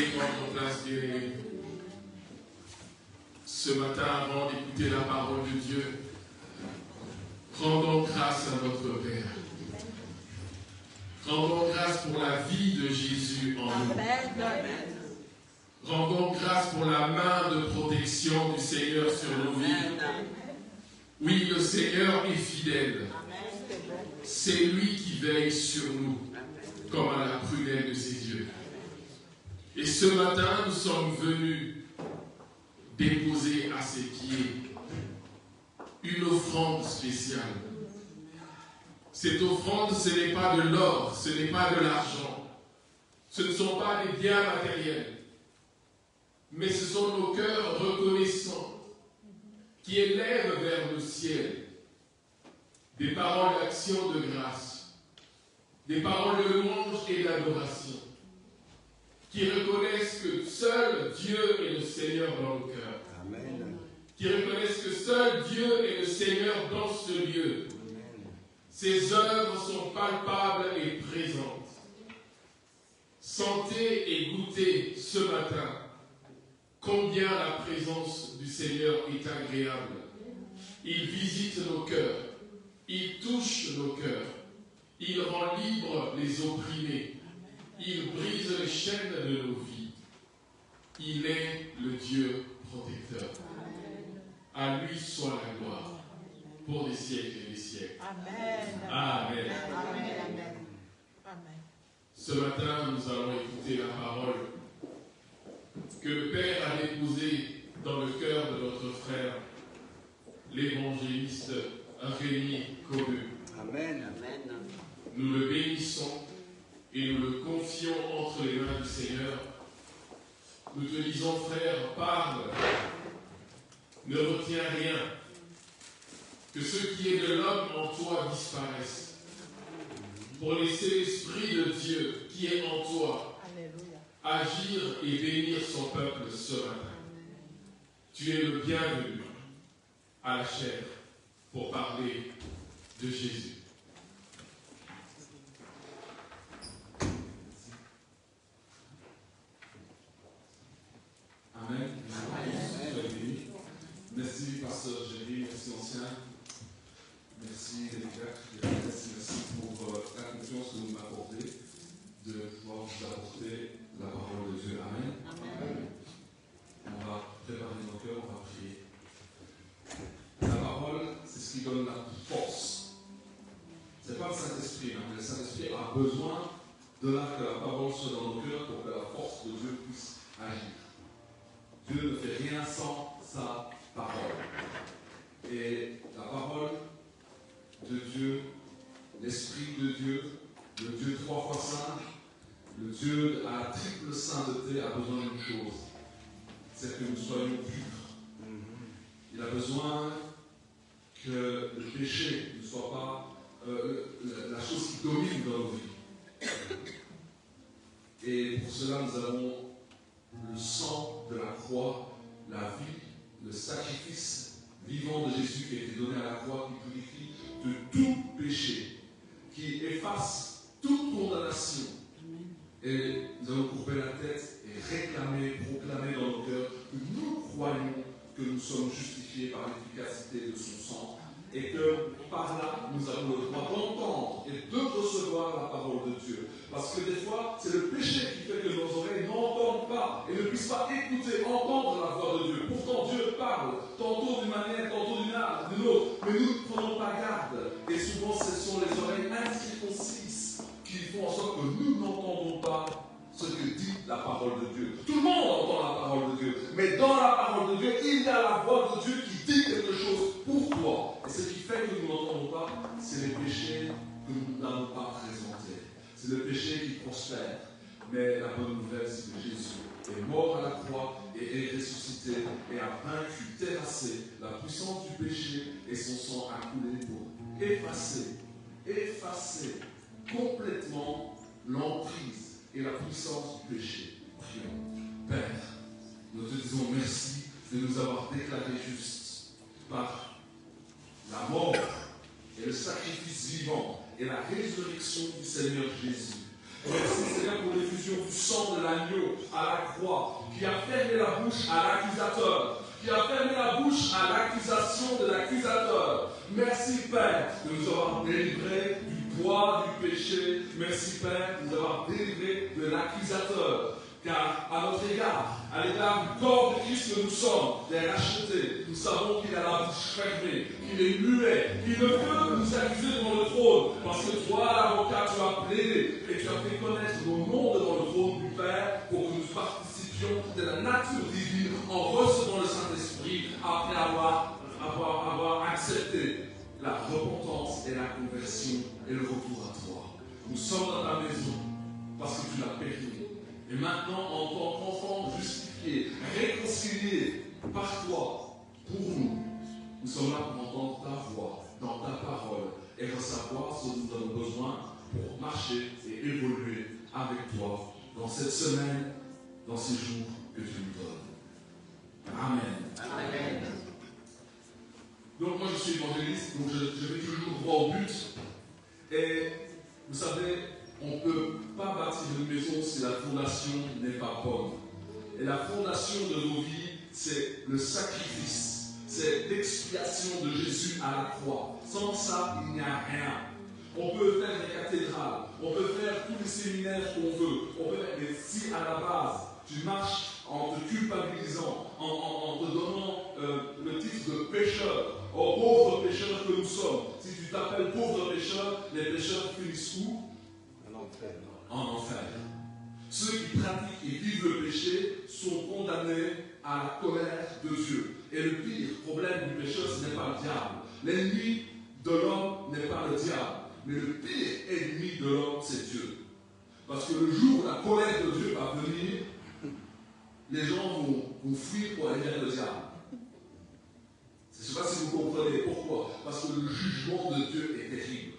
prier prendre place, bien-aimés. Ce matin, avant d'écouter la parole de Dieu, rendons grâce à notre Père. Rendons grâce pour la vie de Jésus en nous. Rendons grâce pour la main de protection du Seigneur sur nos vies. Oui, le Seigneur est fidèle. C'est lui qui veille sur nous, comme à la prunelle de ses yeux. Et ce matin, nous sommes venus déposer à ses pieds une offrande spéciale. Cette offrande, ce n'est pas de l'or, ce n'est pas de l'argent, ce ne sont pas des biens matériels, mais ce sont nos cœurs reconnaissants qui élèvent vers le ciel des paroles d'action de grâce, des paroles de louange et d'adoration, qui reconnaissent que seul Dieu est le Seigneur dans le cœur. Amen. Qui reconnaissent que seul Dieu est le Seigneur dans ce lieu. Amen. Ses œuvres sont palpables et présentes. Sentez et goûtez ce matin combien la présence du Seigneur est agréable. Il visite nos cœurs, il touche nos cœurs, il rend libres les opprimés. Il brise les chaînes de nos vies. Il est le Dieu protecteur. À lui soit la gloire pour des siècles et des siècles. Amen. Amen. Amen. Amen. Ce matin, nous allons écouter la parole que le Père a déposée dans le cœur de notre frère, l'évangéliste Rémi Cobu. Amen. Amen. Nous le bénissons et nous le confions entre les mains du Seigneur. Nous te disons, frère, parle, ne retiens rien, que ce qui est de l'homme en toi disparaisse, pour laisser l'Esprit de Dieu qui est en toi agir et bénir son peuple ce matin. Tu es le bienvenu à la chair pour parler de Jésus. Amen. Merci, pasteur Jérémy, merci ancien. Merci, merci pour la confiance que vous m'accordez de pouvoir vous apporter la parole de Dieu. Amen. Amen. On va préparer nos cœurs, on va prier. La parole, c'est ce qui donne la force. Ce n'est pas le Saint-Esprit, mais le Saint-Esprit a besoin de que la parole soit dans nos cœurs pour que la force de Dieu puisse agir. Dieu ne fait rien sans sa parole. Et la parole de Dieu, l'Esprit de Dieu, le Dieu 3 fois saint, le Dieu à la triple sainteté a besoin d'une chose, c'est que nous soyons purs. Il a besoin que le péché ne soit pas la chose qui domine dans nos vies. Et pour cela, nous avons le sang de la croix, la vie, le sacrifice vivant de Jésus qui a été donné à la croix, qui purifie de tout péché, qui efface toute condamnation. Et nous allons courber la tête et réclamer, proclamer dans nos cœurs que nous croyons que nous sommes justifiés par l'efficacité de son sang et que par là, nous avons le droit d'entendre et de recevoir la parole de Dieu. Parce que des fois, c'est le péché qui fait que nos oreilles n'entendent pas et ne puissent pas écouter, entendre la voix de Dieu. Pourtant, Dieu parle, tantôt d'une manière, tantôt d'une autre, mais nous ne prenons pas garde. Et souvent, ce sont les oreilles incirconcises qui font en sorte que nous n'entendons pas ce que dit la parole de Dieu. Tout le monde entend la parole de Dieu, mais dans la parole de Dieu, il y a la voix de Dieu qui dit quelque chose pour toi. Et ce qui fait que nous n'entendons pas, c'est les péchés que nous n'avons pas présentés. C'est le péché qui prospère. Mais la bonne nouvelle, c'est que Jésus est mort à la croix et est ressuscité et a vaincu, terrassé la puissance du péché et son sang a coulé pour effacer complètement l'emprise et la puissance du péché. Prions. Père, nous te disons merci de nous avoir déclarés justes par la mort et le sacrifice vivant et la résurrection du Seigneur Jésus. Merci Seigneur pour pour l'effusion du sang de l'agneau à la croix, qui a fermé la bouche à l'accusateur, qui a fermé la bouche à l'accusation de l'accusateur. Merci Père de nous avoir délivrés du poids du péché. Merci Père de nous avoir délivrés de l'accusateur. Car à notre égard, à l'égard du corps de Christ que nous sommes, des rachetés, nous savons qu'il a la bouche fermée, qu'il est muet, qu'il ne peut nous accuser devant le trône, parce que toi, l'avocat, tu as plaidé et tu as fait connaître nos noms devant le trône du Père pour que nous participions de la nature divine en recevant le Saint-Esprit après avoir accepté la repentance et la conversion et le retour à toi. Nous sommes dans ta maison parce que tu l'as permis. Et maintenant, en tant qu'enfants justifiés, réconciliés par toi, pour nous, nous sommes là pour entendre ta voix dans ta parole et recevoir ce dont nous avons besoin pour marcher et évoluer avec toi dans cette semaine, dans ces jours que tu nous donnes. Amen. Amen. Donc moi je suis évangéliste, donc je vais toujours droit au but. Et vous savez, on ne peut pas bâtir une maison si la fondation n'est pas bonne. Et la fondation de nos vies, c'est le sacrifice, c'est l'expiation de Jésus à la croix. Sans ça, il n'y a rien. On peut faire des cathédrales, on peut faire tous les séminaires qu'on veut, mais si à la base, tu marches en te culpabilisant, en te donnant le titre de pécheur, aux pauvres pécheurs que nous sommes. Si tu t'appelles pauvre pécheur, les pécheurs finissent où? En enfer. Ceux qui pratiquent et vivent le péché sont condamnés à la colère de Dieu. Et le pire problème du pécheur, ce n'est pas le diable. L'ennemi de l'homme n'est pas le diable. Mais le pire ennemi de l'homme, c'est Dieu. Parce que le jour où la colère de Dieu va venir, les gens vont fuir pour aller vers le diable. Je ne sais pas si vous comprenez pourquoi. Parce que le jugement de Dieu est terrible.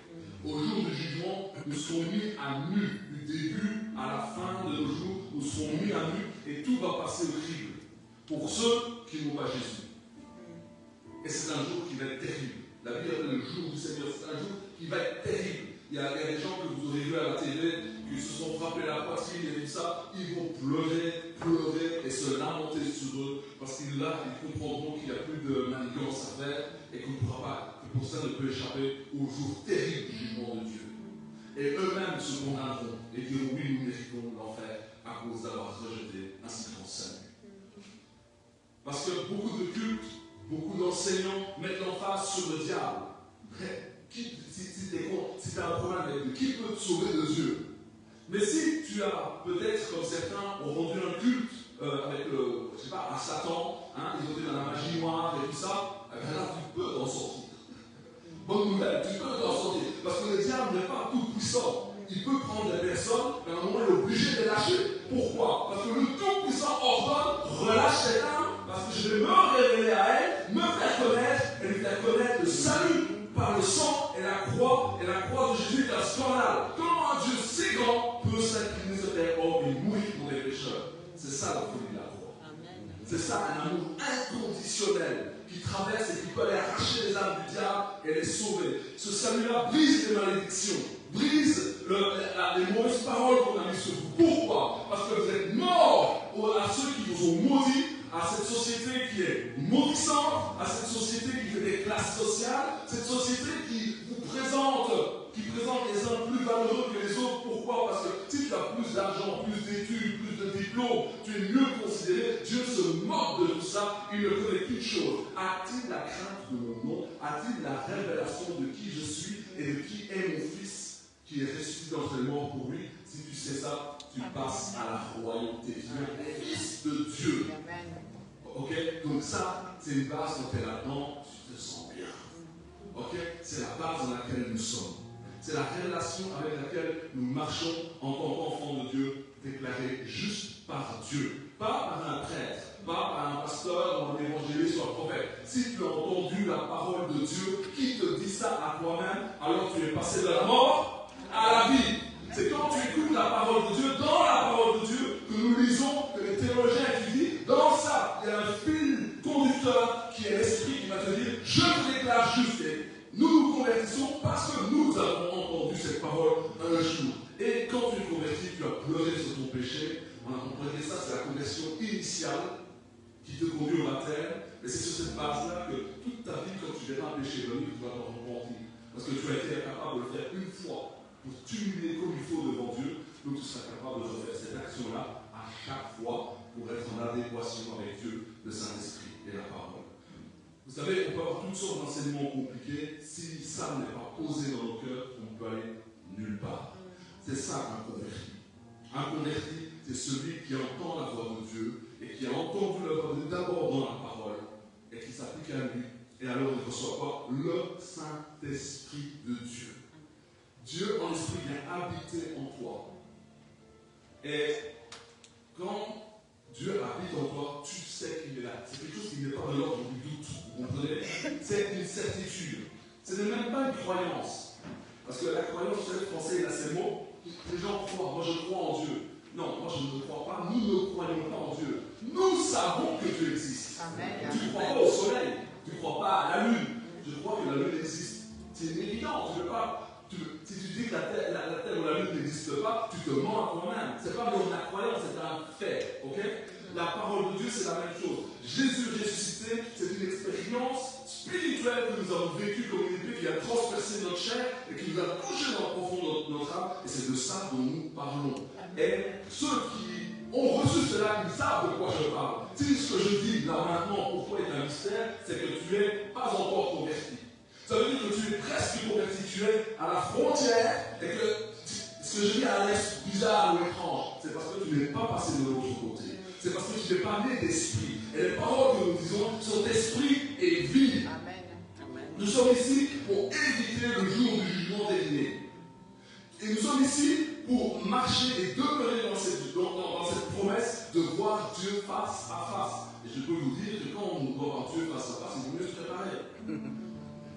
Au jour du jugement, nous serons mis à nu. Du début à la fin de nos jours, nous serons mis à nu et tout va passer au crible. Pour ceux qui n'ont pas Jésus. Et c'est un jour qui va être terrible. La Bible appelle le jour du Seigneur. C'est un jour qui va être terrible. Il y a des gens que vous aurez vu à la télé qui se sont frappés la poitrine et tout ça. Ils vont pleurer et se lamenter sur eux. Parce qu'ils là, ils comprendront qu'il n'y a plus de manigance à faire et qu'on ne pourra pas, que pour ça ne peut échapper au jour terrible du jugement de Dieu. Et eux-mêmes se condamneront et diront oui, nous méritons l'enfer à cause d'avoir rejeté un si grand salut. Parce que beaucoup de cultes, beaucoup d'enseignants mettent l'emphase sur le diable. Mais si tu as un problème avec Dieu, qui peut te sauver de Dieu? Mais si tu as peut-être, comme certains ont rendu un culte avec, je sais pas, un Satan, ils ont été dans la magie noire et tout ça, eh bien là tu peux t'en sortir. Bonne nouvelle, tu peux t'en sortir. Parce que le diable n'est pas tout puissant. Il peut prendre des personnes, mais à un moment il est obligé de les lâcher. Pourquoi? Parce que le tout-puissant ordonne, relâche cette âme, parce que je vais me révéler à elle, me faire connaître, et lui faire connaître le salut par le sang et la croix de Jésus est un scandale. Comment un Dieu si grand peut s'incliner sur terre et mourir pour les pécheurs? C'est ça la folie de la croix. C'est ça un amour inconditionnel qui traverse et qui peut aller arracher les âmes du diable et les sauver. Ce salut-là brise les malédictions, brise les mauvaises paroles qu'on a mises sur vous. Pourquoi? Parce que vous êtes morts à ceux qui vous ont maudits, à cette société qui est maudissante, à cette société qui fait des classes sociales, cette société qui vous présente les uns plus valeureux que les autres. Pourquoi? Parce que si tu as plus d'argent, plus d'études, plus de diplômes, tu es mieux considéré. Dieu se moque de tout ça. Il ne connaît qu'une chose. A-t-il la crainte de mon nom? A-t-il la révélation de qui je suis et de qui est mon fils qui est ressuscité d'entre les morts pour lui? Si tu sais ça, tu passes à la royauté. Tu es fils de Dieu. Ok? Donc ça, c'est une base quand tu es là-dedans, tu te sens bien. Ok? C'est la base dans laquelle nous sommes. C'est la relation avec laquelle nous marchons en tant qu'enfants de Dieu, déclarés juste par Dieu. Pas par un prêtre, pas par un pasteur ou un évangéliste ou un prophète. Si tu as entendu la parole de Dieu, qui te dit ça à toi-même, alors tu es passé de la mort à la vie. C'est quand tu écoutes la parole de Dieu, dans la parole de Dieu, que nous lisons, que les théologiens étudient. Dans ça, il y a un fil conducteur qui est l'esprit qui va te dire, je te déclare juste. Nous nous convertissons parce que nous avons entendu cette parole un jour. Et quand tu es converti, tu as pleuré sur initiale qui te conduit au baptême, et c'est sur cette base-là que toute ta vie, quand tu verras un péché venu, tu vas t'en repentir. Parce que tu as été incapable de le faire une fois pour t'humilier comme il faut devant Dieu, donc tu seras capable de refaire cette action-là à chaque fois pour être en adéquation avec Dieu, le Saint-Esprit et la parole. Vous savez, on peut avoir toutes sortes d'enseignements compliqués. Si ça n'est pas posé dans nos cœurs, on ne peut aller nulle part. C'est ça un converti. Un converti, c'est celui qui entend la voix de Dieu et qui a entendu la voix de Dieu d'abord dans la parole et qui s'applique à lui. Et alors il reçoit quoi? Le Saint-Esprit de Dieu. Dieu en esprit vient habiter en toi. Et quand Dieu habite en toi, tu sais qu'il est là. C'est quelque chose qui n'est pas de l'ordre du doute. Vous comprenez? C'est une certitude. Ce n'est même pas une croyance. Parce que la croyance, vous savez, le français, il a ces mots. Les gens croient. Moi, je crois en Dieu. Non, moi, je ne crois pas. Nous ne croyons pas en Dieu. Nous savons que Dieu existe. Amen. Tu ne crois pas au soleil. Tu ne crois pas à la lune. Je crois que la lune existe. C'est évident. Tu ne veux pas. Si tu dis que la terre ou la lune n'existe pas, tu te mens à toi-même. Ce n'est pas de la croyance, c'est un fait. Okay? La parole de Dieu, c'est la même chose. Jésus ressuscité, c'est une expérience spirituelle que nous avons vécue comme une épée qui a transpercé notre chair et qui nous a touché dans le profond de notre âme. Et c'est de ça dont nous parlons. Et ceux qui ont reçu cela, ils savent de quoi je parle. Si ce que je dis là maintenant, pourquoi est un mystère, c'est que tu n'es pas encore converti. Ça veut dire que tu es presque converti, tu es à la frontière et que ce que je dis à l'air bizarre ou étrange, c'est parce que tu n'es pas passé de l'autre côté. C'est parce que tu n'es pas né d'esprit. Et les paroles que nous disons sont esprit et vie. Amen. Nous sommes ici pour éviter le jour du jugement dernier. Et nous sommes ici pour marcher et demeurer dans cette promesse de voir Dieu face à face. Et je peux vous dire que quand on voit voir Dieu face à face, il vaut mieux se préparer.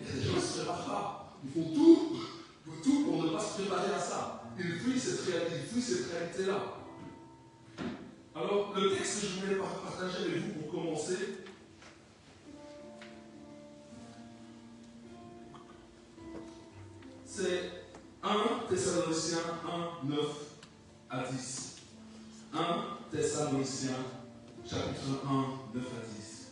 Et les gens ne se préparent pas. Ils font tout pour ne pas se préparer à ça. Ils fuient cette réalité-là. Alors, le texte que je voulais partager avec vous pour commencer, c'est 1 Thessaloniciens 1, 9 à 10. 1 Thessaloniciens, chapitre 1, 9 à 10.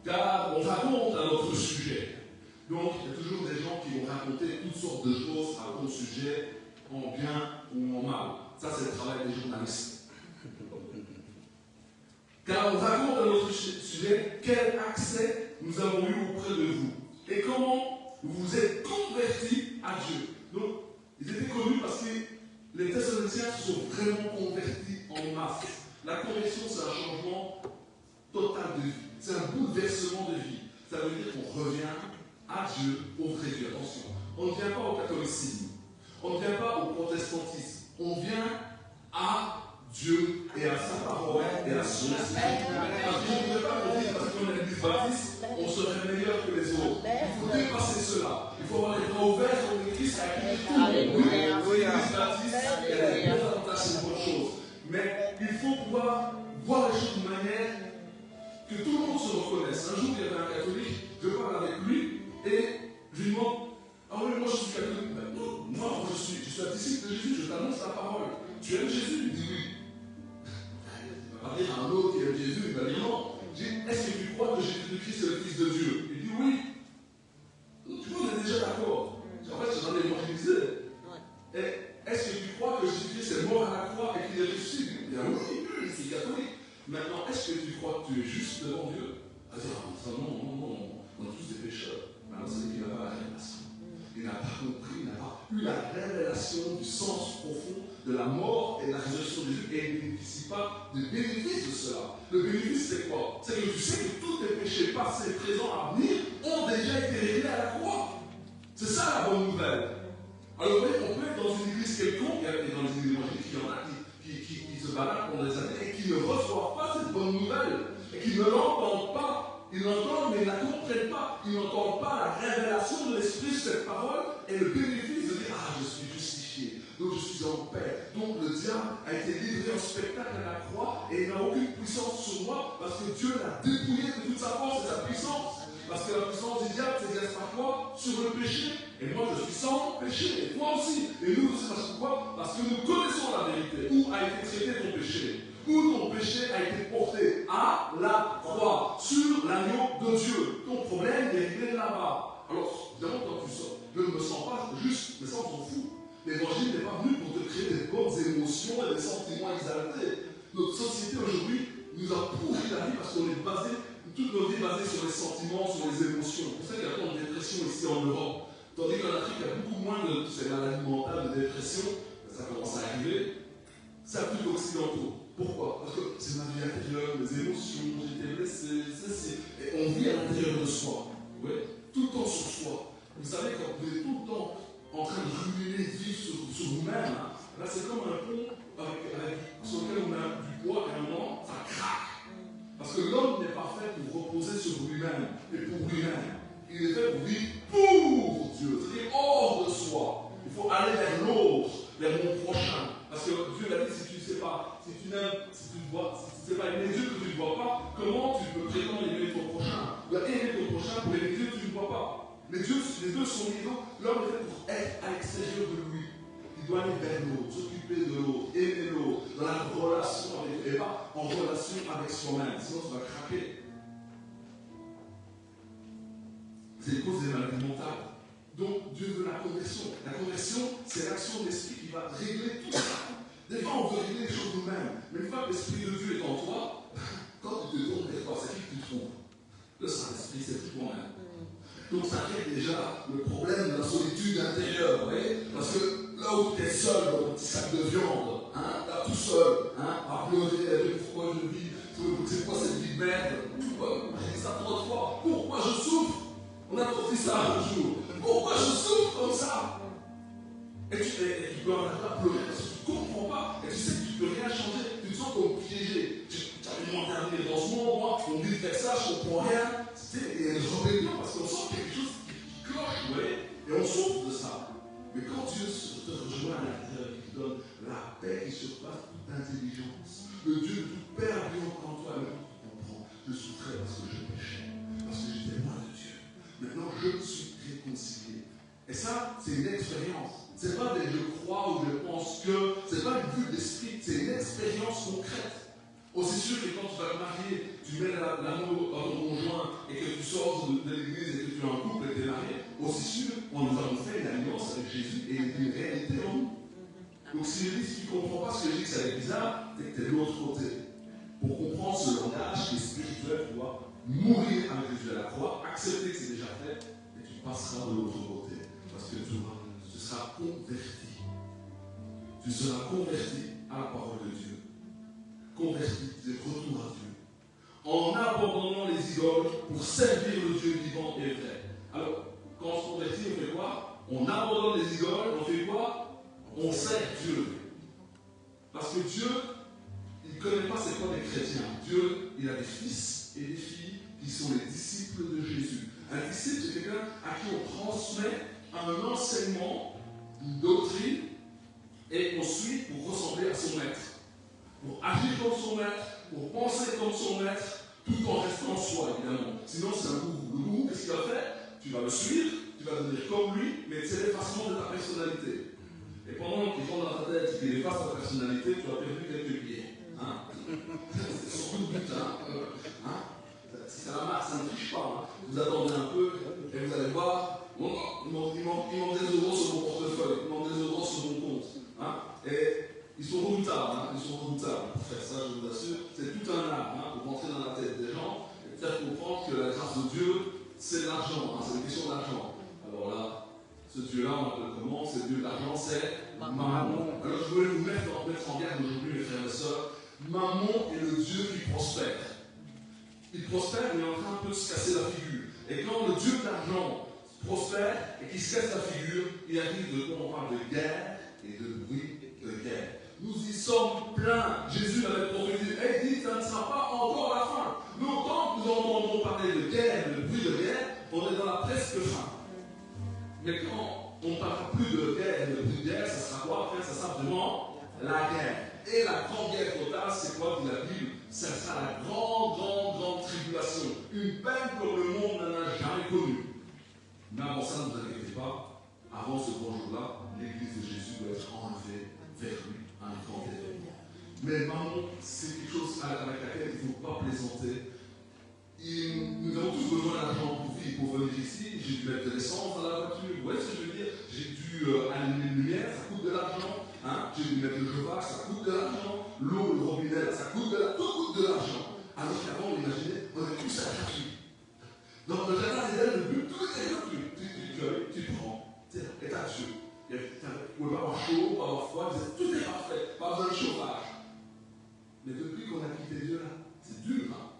Car on raconte à notre sujet. Donc, il y a toujours des gens qui vont raconter toutes sortes de choses à ton sujet, en bien ou en mal. Ça, c'est le travail des journalistes. Car on raconte à notre sujet quel accès nous avons eu auprès de vous et comment vous vous êtes convertis à Dieu. Donc, ils étaient connus parce que les Thessaloniciens se sont vraiment convertis en masse. La conversion, c'est un changement total de vie. C'est un bouleversement de vie. Ça veut dire qu'on revient à Dieu, au vrai Dieu. Attention, on ne vient pas au catholicisme, on ne vient pas au protestantisme, on vient à Dieu et à sa parole et à son esprit. Parce que je ne voudrais pas vous dire parce qu'on est l'église baptiste, on serait meilleur que les autres. Il faut dépasser cela. Il faut avoir les bras ouverts sur l'église à accueillir tout le monde. Oui, l'église baptiste, elle a des bons avantages, c'est une bonne chose. Mais il faut pouvoir voir les choses de manière que tout le monde se reconnaisse. Un jour, il y avait un catholique, je parle avec lui et je lui demande: ah oui, moi je suis catholique. Ben, non, moi je suis un disciple de Jésus, je t'annonce la parole. Tu aimes Jésus? Il dit oui. Il va pas dire à un autre qui aime Jésus, il va dire non. Je dis: est-ce que tu crois que Jésus-Christ est le Fils de Dieu? Il dit oui. Tu vois, on est déjà d'accord. En fait, c'est dans l'évangélisé. Et est-ce que tu crois que Jésus-Christ est mort à la croix et qu'il est ressuscité? Il dit oui, c'est catholique. Maintenant, est-ce que tu crois que tu es juste devant Dieu? Il va dire: non, on est tous des pécheurs. Maintenant, c'est qu'il n'a pas la révélation. Il n'a pas compris, il n'a pas eu la révélation du sens profond de la mort et de la résurrection de Jésus, et il ne bénéficie pas du bénéfice de cela. Le bénéfice, c'est quoi? C'est que tu sais que tous tes péchés passés, présents, à venir ont déjà été réglés à la croix. C'est ça la bonne nouvelle. Alors, vous voyez, on peut être dans une église quelconque, et dans les églises évangéliques, il y en a qui se baladent pendant des années et qui ne reçoivent pas cette bonne nouvelle, et qui ne l'entendent pas. Ils l'entendent, mais ils ne la comprennent pas. Ils n'entendent pas la révélation de l'Esprit sur cette parole et le bénéfice de dire: ah, je suis justifié, donc je suis en paix. Donc le diable a été livré en spectacle à la croix et il n'a aucune puissance sur moi parce que Dieu l'a dépouillé de toute sa force et sa puissance. Parce que la puissance du diable s'exerce par quoi? Sur le péché. Et moi, je suis sans péché. Et toi aussi. Et nous aussi, parce que quoi? Parce que nous connaissons la vérité. Où a été traité ton péché? Où ton péché péché a été porté à la croix, sur l'agneau de Dieu. Ton problème est réglé là-bas. Alors, évidemment, quand tu sors, je ne me sens pas juste, mais ça, on s'en fout. L'évangile n'est pas venu pour te créer des bonnes émotions et des sentiments exaltés. Notre société aujourd'hui nous a pourri la vie parce qu'on est basé, toute notre vie est basée sur les sentiments, sur les émotions. C'est pour ça qu'il y a tant de dépression ici en Europe. Tandis qu'en Afrique, il y a beaucoup moins de ces maladies mentales, de dépression. Ça commence à arriver. C'est plus occidentaux. Pourquoi? Parce que c'est ma vie intérieure, les émotions, j'ai été blessé, ceci. Et on vit à l'intérieur de soi. Ouais. Tout le temps sur soi. Vous savez, quand vous êtes tout le temps en train de ruminer, de vivre sur vous-même, hein, là c'est comme un pont sur lequel on a du poids et à un moment, ça craque. Parce que l'homme n'est pas fait pour reposer sur lui-même et pour lui-même. Il est fait pour vivre pour Dieu, c'est-à-dire hors de soi. Il faut aller vers l'autre, vers mon prochain. Parce que Dieu l'a dit, si tu ne sais pas, si tu n'aimes, si tu ne vois, si tu ne sais pas aimer Dieu que tu ne vois pas, comment tu peux prétendre aimer ton prochain? Tu dois aimer ton prochain pour aimer Dieu que tu ne vois pas. Les deux sont liés. L'homme est fait pour être à l'extérieur de lui. Il doit aller vers l'autre, s'occuper de l'autre, aimer l'autre, dans la relation avec lui, et pas en relation avec soi-même. Sinon, tu vas craquer. C'est les causes des maladies mentales. Donc, Dieu veut la conversion. La conversion, c'est l'action de l'esprit qui va régler tout ça. Des fois, on veut régler les choses nous-mêmes. Mais une fois que l'esprit de Dieu est en toi, quand tu te tournes vers toi, c'est qui que tu trouves? Le Saint-Esprit, c'est tout toi-même. Donc ça règle déjà le problème de la solitude intérieure, vous voyez? Parce que là où tu es seul dans ton petit sac de viande, hein, là tout seul, hein, à pleurer, à dire pourquoi je vis, c'est quoi cette vie de merde? J'ai dit ça 3 fois. Pourquoi je souffre? On a tous dit ça un jour. Pourquoi je souffre comme ça? Et tu peux en arriver à pleurer parce que tu ne comprends pas. Et tu sais que tu ne peux rien changer. Tu te sens comme piégé. Tu as demandé à venir dans ce monde, moi, on dit de faire ça, je ne comprends rien. Il y a une rébellion parce qu'on sent quelque chose qui cloche, vous voyez, et on souffre de ça. Mais quand Dieu te rejoint à l'intérieur, qui te donne la paix qui surpasse toute intelligence, le Dieu de tout Père vivant en toi, tu comprends, je souffrais parce que je péchais, parce que j'étais loin de Dieu. Maintenant, je suis réconcilié. Et ça, c'est une expérience. Ce n'est pas des je crois ou je pense que, ce n'est pas une vue d'esprit, c'est une expérience concrète. Aussi sûr que quand tu vas te marier, tu mets l'anneau à ton conjoint et que tu sors de l'église et que tu es en couple et que tu es marié, aussi sûr, nous avons fait une alliance avec Jésus et il est une réalité en nous. Donc si je dis, si tu ne comprends pas ce que je dis, que ça va être bizarre, c'est que tu es de l'autre côté. Pour comprendre ce langage qui est spirituel, tu dois mourir avec Jésus à la croix, accepter que c'est déjà fait, et tu passeras de l'autre côté. Parce que tu seras converti. Tu seras converti à la parole de Dieu. Converti, c'est retour à Dieu. En abandonnant les idoles pour servir le Dieu vivant et vrai. Alors, quand on se convertit, on fait quoi? On abandonne les idoles, on fait quoi? On sert Dieu. Parce que Dieu, il ne connaît pas c'est quoi des chrétiens. Dieu, il a des fils et des filles qui sont les disciples de Jésus. Un disciple, c'est quelqu'un à qui on transmet un enseignement, une doctrine, et on suit pour ressembler à son maître. Pour agir comme son maître, pour penser comme son maître, tout en restant soi, évidemment. Sinon, c'est un gourou. Le gourou, qu'est-ce qu'il va faire? Tu vas le suivre, tu vas devenir comme lui, mais c'est l'effacement de ta personnalité. Et pendant qu'il prend dans ta tête qu'il efface ta personnalité, tu as perdu quelques pieds. Hein? C'est surtout le but. Si ça la marque, ça ne triche pas. Hein? Vous attendez un peu, et vous allez voir, il manque des euros sur mon portefeuille, il manque des euros sur mon compte. Hein? Et ils sont redoutables, ils sont redoutables pour faire ça, je vous assure. C'est tout un art pour rentrer dans la tête des gens et faire comprendre que la grâce de Dieu, c'est l'argent, c'est une question d'argent. Alors là, ce Dieu-là, on l'appelle comment? C'est Dieu de l'argent, c'est Mammon. Alors je voulais vous mettre en garde aujourd'hui, mes frères et sœurs. Mammon est le Dieu qui prospère. Il prospère, mais il est en train un peu de se casser la figure. Et quand le Dieu de l'argent prospère et qu'il se casse la figure, il arrive de quoi on parle de guerre et de bruit de guerre. Nous y sommes pleins. Jésus avait prophétisé. Il dit, ça ne sera pas encore la fin. Longtemps que nous entendons parler de guerre, de bruit de guerre, on est dans la presque fin. Mais quand on ne parlera plus de guerre, de bruit de guerre, ça sera quoi après? Ça sera vraiment la guerre. Et la grande guerre totale, c'est quoi dit la Bible? Ça sera la grande tribulation. Une peine comme le monde n'en a jamais connue. Mais avant ça, ne vous inquiétez pas, avant ce grand jour-là, l'église de Jésus doit être enlevée vers lui. Un grand événement. Mais Mammon, c'est quelque chose avec laquelle il ne faut pas plaisanter. Nous avons tous besoin d'argent pour vivre, pour venir ici. J'ai dû mettre de l'essence dans la voiture. Vous voyez ce que je veux dire? J'ai dû allumer une lumière, ça coûte de l'argent. Hein? J'ai dû mettre le chauffage, ça coûte de l'argent. L'eau, le robinet, ça coûte de l'argent. Tout coûte de l'argent. Alors qu'avant, on imaginait, on avait tout ça gratuit. Dans le jardin d'Éden, le but, tout était gratuit. Tu cueilles, tu prends. Et t'as Dieu. Tu ne pouvais pas avoir chaud, pas avoir froid. Tout est parfait. Pas besoin de chauffage. Mais depuis qu'on a quitté Dieu, là, c'est dur. Hein?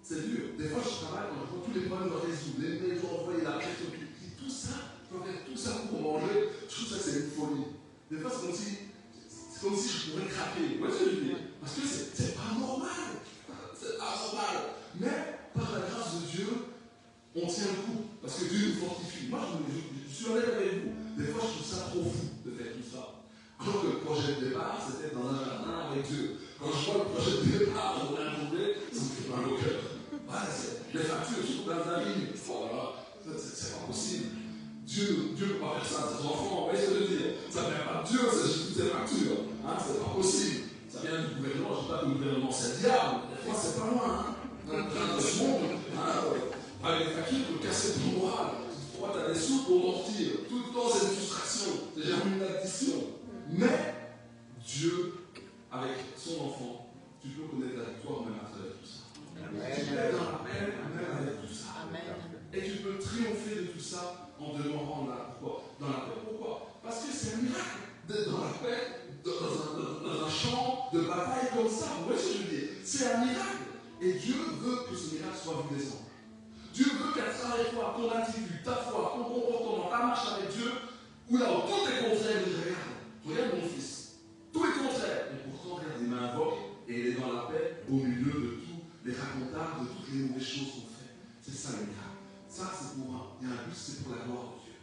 C'est dur. Des fois, je travaille, quand je vois tous les problèmes à résoudre, les maisons envoyées, la pression, tout ça, je dois faire tout ça pour manger. Je trouve ça que c'est une folie. Des fois, c'est comme si je pourrais craquer. Vous voyez ce que je veux dire? Parce que c'est pas normal. C'est pas normal. Mais, par la grâce de Dieu, on tient le coup. Parce que Dieu nous fortifie. Moi, je suis honnête avec vous. Des fois, je trouve ça trop fou de faire tout ça. Alors que le projet de départ, c'était dans un jardin avec Dieu. Quand je vois le projet de départ, on a trouvé, ça me fait mal au cœur. Ouais, les factures sont dans un lit. Voilà, c'est pas possible. Dieu ne peut pas faire ça à ses enfants. Vous voyez ce que je veux dire? Ça ne vient pas de Dieu, c'est juste toutes ces factures. Hein, c'est pas possible. Ça vient du gouvernement. Je ne dis pas que le gouvernement c'est le diable. Des fois, c'est pas loin. Hein. Dans ce monde, avec les factures, tu peux casser ton moral. Toi, tu as des sous pour mentir. Tout le temps, c'est une frustration. C'est jamais une addition. Mais Dieu, avec son enfant, tu peux connaître la victoire même à travers tout ça. Amen. Tu peux être dans la paix même avec tout ça. Amen. Et tu peux triompher de tout ça en demeurant dans la paix. Pourquoi? Parce que c'est un miracle d'être dans la paix, dans un champ de bataille comme ça. Vous voyez ce que je veux dire? C'est un miracle. Et Dieu veut que ce miracle soit vu des anges. Dieu veut qu'à travers toi, ton attitude, ta foi, ton comportement, ta marche avec Dieu, où là où tout est contraire, regarde mon fils. Tout est contraire. Et pourtant, regarde, il m'invoque et il est dans la paix au milieu de tous les racontages, de toutes les mauvaises choses qu'on fait. C'est ça le miracle. Ça, c'est pour il y a un but, c'est pour la gloire de Dieu.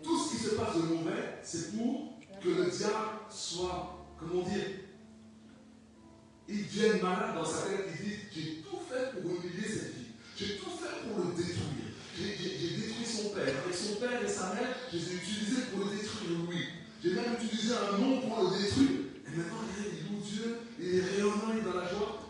Tout ce qui se passe de mauvais, c'est pour que le diable soit, comment dire, il devienne malade dans sa tête. Il dit, j'ai tout fait pour humilier cette vie. J'ai tout fait pour le détruire. J'ai détruit son père. Avec son père et sa mère, je les ai utilisés pour le détruire, lui. J'ai même utilisé un nom pour le détruire. Et maintenant, il loue Dieu, il est rayonnant, il est dans la joie.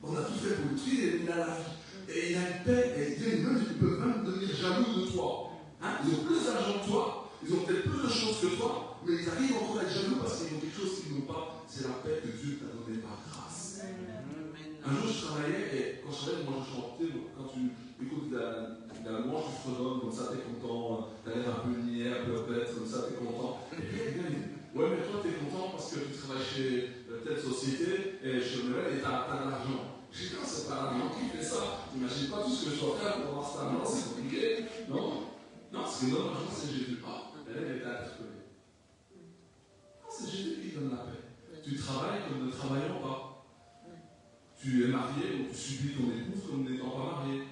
On a tout fait pour le tuer et il a la vie. Et il a une paix, et Dieu, ils peuvent même devenir jaloux de toi. Hein? Ils ont plus d'argent que toi, ils ont peut-être plus de choses que toi, mais ils arrivent encore à être jaloux parce qu'ils ont quelque chose qu'ils n'ont pas. C'est la paix que Dieu t'a donnée par grâce. Un jour, je travaillais, et quand je travaillais, moi je chantais, quand tu écoutes la louange, tu fredonnes, comme ça, t'es content, t'as l'air un peu niais, un peu bête, comme ça, t'es content. Et puis, quelqu'un dit, ouais, mais toi, t'es content parce que tu travailles chez telle société, et chez Noël, et t'as de l'argent. Je dis, non, c'est pas l'argent qui fait ça. T'imagines pas tout ce que je dois faire pour avoir cet argent, c'est compliqué. Non, ce qui donne l'argent, c'est Jésus. Ah, elle était interpellée. Non, c'est Jésus qui donne la paix. Tu travailles comme ne travaillant pas. Tu es marié ou tu subis ton épouse comme n'étant pas marié.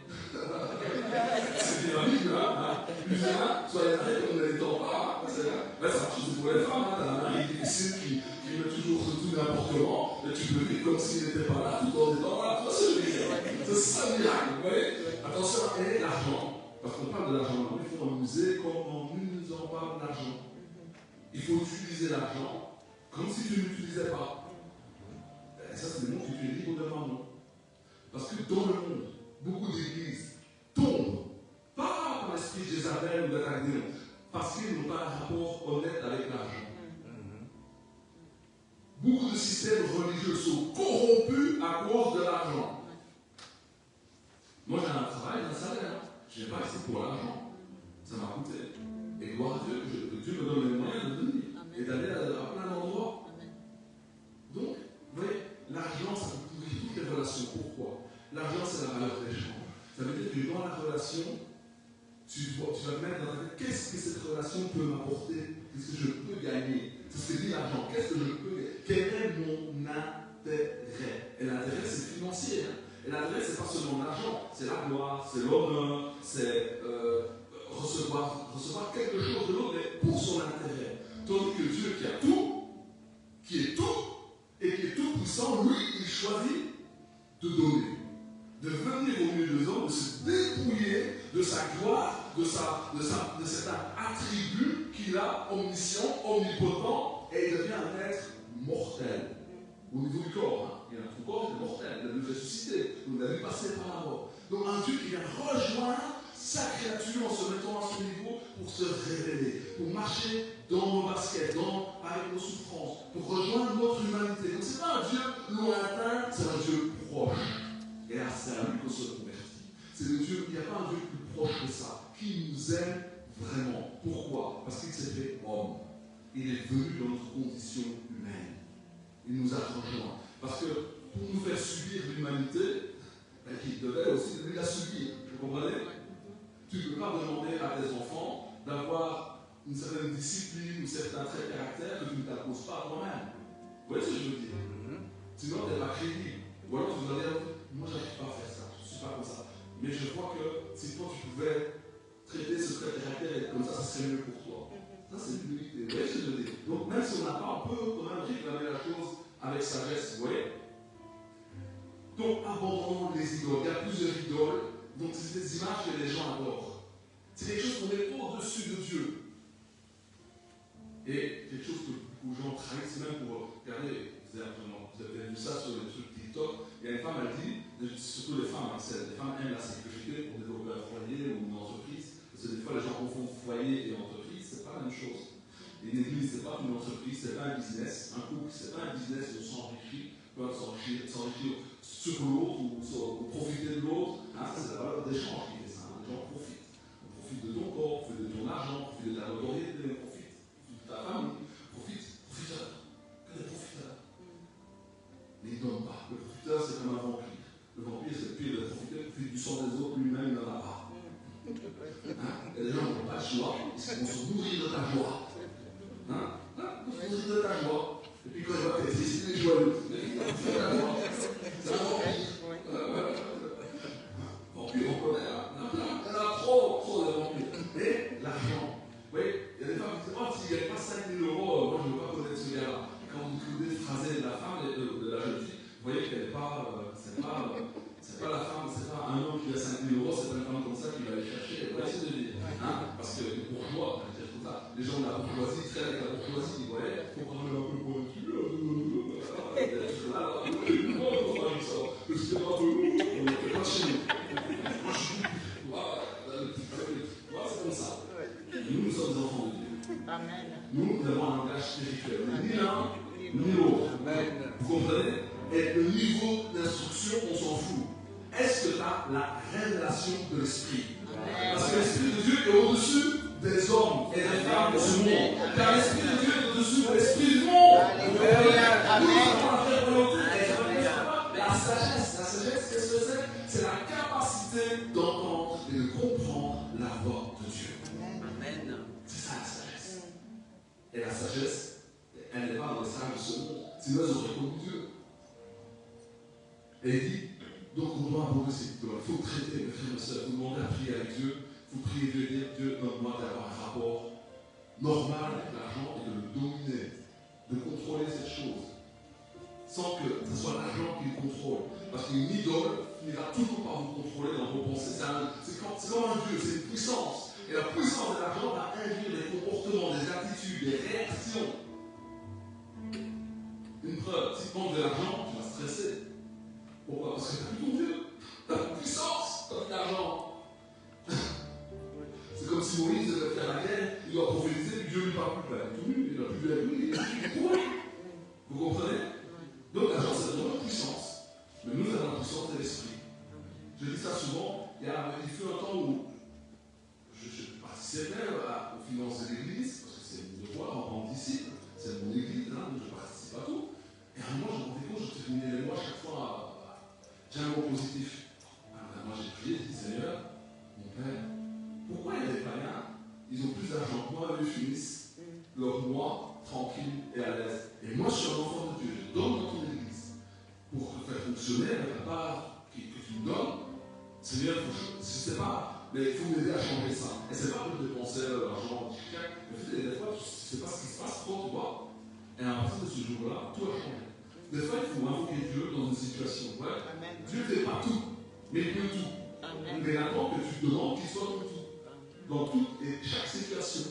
C'est dynamique, hein? Plus un, soyez marié comme n'étant pas. Ça marche pour les femmes. T'as un mari difficile qui met toujours tout n'importe comment. Et tu peux vivre comme s'il n'était pas là tout en étant là. C'est ça le miracle, vous voyez? Attention, et l'argent. Parce qu'on parle de l'argent, il faut en user comme en n'usant pas de l'argent. Il faut utiliser l'argent comme si tu ne l'utilisais pas. Et ça, c'est le monde que tu es libre devant nous. Parce que dans le monde, beaucoup d'églises tombent, pas par l'esprit de Jézabel ou d'Atagnéon, parce qu'ils n'ont pas un rapport honnête avec l'argent. Beaucoup de systèmes religieux sont corrompus à cause de l'argent. Moi, j'ai un travail, un salaire. Je n'ai pas ici pour l'argent. Ça m'a coûté. Et gloire à Dieu, que Dieu me donne les moyens de venir et d'aller à plein d'endroits. Donc, vous voyez, l'argent, ça peut couvrir toutes les relations. Pourquoi? L'argent, c'est la valeur d'échange. Ça veut dire que dans la relation, tu vas te mettre dans ta tête, qu'est-ce que cette relation peut m'apporter? Qu'est-ce que je peux gagner? C'est ce que dit l'argent. Qu'est-ce que je peux gagner? Quel est mon intérêt? Et l'intérêt, c'est financier. Hein? Et l'intérêt, c'est pas seulement l'argent, c'est la gloire, c'est l'honneur, c'est recevoir quelque chose de l'autre, mais pour son intérêt. Tandis que Dieu qui a tout, qui est tout, et qui est tout puissant, lui, il choisit de donner. De venir au milieu des hommes, de se dépouiller de sa gloire, de cet attribut qu'il a, omniscient, omnipotent, et il devient un être mortel. Au niveau du corps, hein. Il a un corps Donc un Dieu qui vient rejoindre sa créature en se mettant à son niveau pour se révéler, pour marcher dans nos baskets, avec nos souffrances, pour rejoindre notre humanité. Donc ce n'est pas un Dieu lointain, c'est un Dieu proche. Et là, c'est à lui qu'on se convertit. C'est le Dieu, il n'y a pas un Dieu plus proche que ça, qui nous aime vraiment. Pourquoi? Parce qu'il s'est fait homme. Il est venu dans notre condition humaine. Il nous a rejoints. Parce que pour nous faire subir l'humanité, il devait aussi lui la subir. Vous comprenez? Tu ne peux pas demander à tes enfants d'avoir une certaine discipline ou certains traits de caractère que tu ne t'imposes pas toi-même. Vous voyez ce que je veux dire? Sinon, tu n'es pas crédible. Ou alors tu vas dire, moi, je n'arrive pas à faire ça, je ne suis pas comme ça. Mais je crois que si toi, tu pouvais traiter ce trait de caractère et comme ça serait mieux pour toi. Ça, c'est l'humilité. Vous voyez ce que je veux dire? Donc, même si on n'a pas, on peut quand même réclamer la chose avec sagesse. Vous voyez? Donc, abandonnons les idoles. Il y a plusieurs idoles. Donc, c'est des images que les gens adorent. C'est quelque chose qu'on met au-dessus de Dieu. Et quelque chose que beaucoup de gens trahissent, même pour. Regardez, vous avez vu ça sur les trucs TikTok. Il y a une femme, elle dit, surtout les femmes, les femmes aiment la sécurité pour développer un foyer ou une entreprise. Parce que des fois, les gens confondent foyer et entreprise, c'est pas la même chose. Et une église, c'est pas une entreprise, c'est pas un business. Un couple, c'est pas un business où on s'enrichit, peut s'enrichir sur l'autre ou profiter de l'autre. Hein, c'est la valeur d'échange qui fait ça. Hein. Les gens profitent. On profite de ton corps, on profite de ton argent, on profite de ta notoriété, on profite de ta famille, profiteur. Que des profiteurs. Mais ils ne donnent pas. Le profiteur, c'est comme un vampire. Le vampire, c'est le pire de profiter, il profite du sang des autres, lui-même, il n'en a pas. Hein? Et les gens n'ont pas de joie, ils vont se nourrir de ta joie. Hein? Ils vont se nourrir de ta joie. Et puis quand il va être triste, il est joyeux. C'est la joie. C'est un vampire. Vampire, on connaît. Il y en a trop de vampires. Et l'argent. Vous voyez, il y a des femmes qui disent, oh, s'il n'y avait pas 5 000 euros, moi je ne veux pas connaître ce gars-là. Quand vous écoutez le phrasé de la femme, de la jeune fille, vous voyez qu'elle n'est pas. C'est pas la femme, c'est pas un homme qui a 5 000 euros, c'est pas une femme comme ça qui va aller chercher. Vous voyez ce que je veux dire? Hein? Parce que les bourgeois, on va dire comme ça, les gens de la bourgeoisie traînent avec la bourgeoisie, vous voyez, il faut parler un peu pointu. C'est comme ça. Nous sommes des enfants de Dieu. Amen. Nous avons un langage spirituel. Ni l'un, ni l'autre. Vous comprenez? Et le niveau d'instruction, on s'en fout. Est-ce que tu as la révélation de l'esprit? Parce que l'esprit de Dieu est au-dessus des hommes et des femmes de ce monde. Car l'esprit de Dieu est au-dessus de l'esprit du monde. La sagesse, qu'est-ce que c'est? C'est la capacité d'entendre et de comprendre la voix de Dieu. Amen. C'est ça la sagesse. Et la sagesse, elle n'est pas dans les sages de ce monde. Sinon, elles auraient connu Dieu. Et il dit, donc on doit aborder cette idole. Il faut traiter, mes frères et sœurs, vous demandez à prier avec Dieu, vous priez Dieu, dire Dieu, donne-moi d'avoir un rapport normal avec l'argent et de le dominer, de contrôler cette chose, sans que ce soit l'argent qui le contrôle. Parce qu'une idole finira toujours par vous contrôler dans vos pensées. C'est comme un Dieu, c'est une puissance. Et la puissance de l'argent va induire des comportements, des attitudes, des réactions. Une preuve, si tu manques de l'argent, tu vas stresser. Pourquoi? Parce que tu n'as plus ton Dieu. Tu as plus de puissance, tu as plus d'argent. C'est comme si Moïse devait faire la guerre, il doit prophétiser, puis Dieu lui parle plus. Il est tout nu, il n'a plus de la vie, il est pourri. Vous comprenez? Donc l'argent, c'est vraiment une puissance. Mais nous avons la puissance de l'esprit. Je dis ça souvent, il fut un temps où je participais aux finances de l'église, parce que c'est mon devoir en tant que disciple, c'est mon église, donc je participe à tout. Et à un moment, je me rendais compte, je terminais les mois chaque fois. J'ai un mot positif. Alors, moi, j'ai prié, j'ai dit, Seigneur, mon Père, pourquoi les païens, ils ont plus d'argent que moi, eux finissent leur mois tranquille et à l'aise. Et moi, je suis un enfant de Dieu, je donne dans ton église pour te faire fonctionner avec la part que tu me donnes. Seigneur, je ne sais pas, mais il faut m'aider à changer ça. Et c'est pas pour dépenser l'argent de quelqu'un, mais des fois, tu ne sais pas ce qui se passe trop, tu vois. Et à partir de ce jour-là, tout a changé. Des fois, il faut invoquer Dieu dans une situation. Ouais. Dieu ne fait pas tout, mais il peut tout. Amen. Mais attends que tu te demandes qu'il soit dans tout. Dans toute et chaque situation.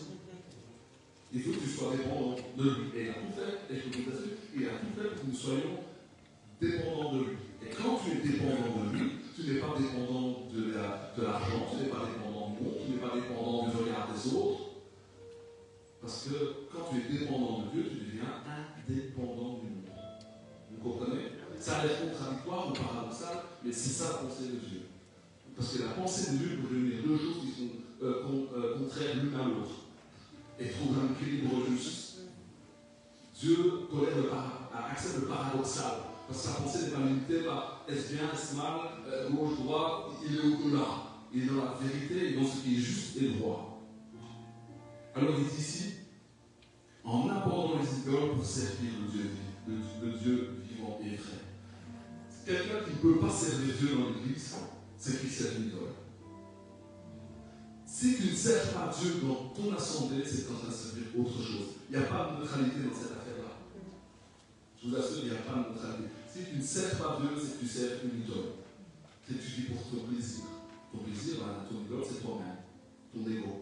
Il faut que tu sois dépendant de lui. Et il a tout fait, et je peux vous assurer, il a tout fait pour que nous soyons dépendants de lui. Et quand tu es dépendant de lui, tu n'es pas dépendant de Parce que quand tu es dépendant de Dieu, tu deviens indépendant du monde. Vous comprenez? Ça a l'air contradictoire ou paradoxal, mais c'est ça la pensée de Dieu. Parce que la pensée de Dieu peut devenir deux choses qui sont contraires l'une à l'autre. Et trouver un équilibre juste. Dieu accepte le paradoxal. Parce que sa pensée n'est pas limitée par est-ce bien, est-ce mal, gauche, droite, il est au-delà. Il est dans la vérité et dans ce qui est juste et droit. Alors il dit ici, en abordant les idoles pour servir le Dieu vivant et vrai. Quelqu'un qui ne peut pas servir Dieu dans l'église, c'est qu'il sert une idole. Si tu ne sers pas Dieu dans ton assemblée, c'est que tu es en train de servir autre chose. Il n'y a pas de neutralité dans cette affaire-là. Je vous assure, il n'y a pas de neutralité. Si tu ne sers pas Dieu, c'est que tu sers une idole. C'est que tu vis pour ton plaisir. Ton plaisir, ton idole, c'est toi-même, ton ego.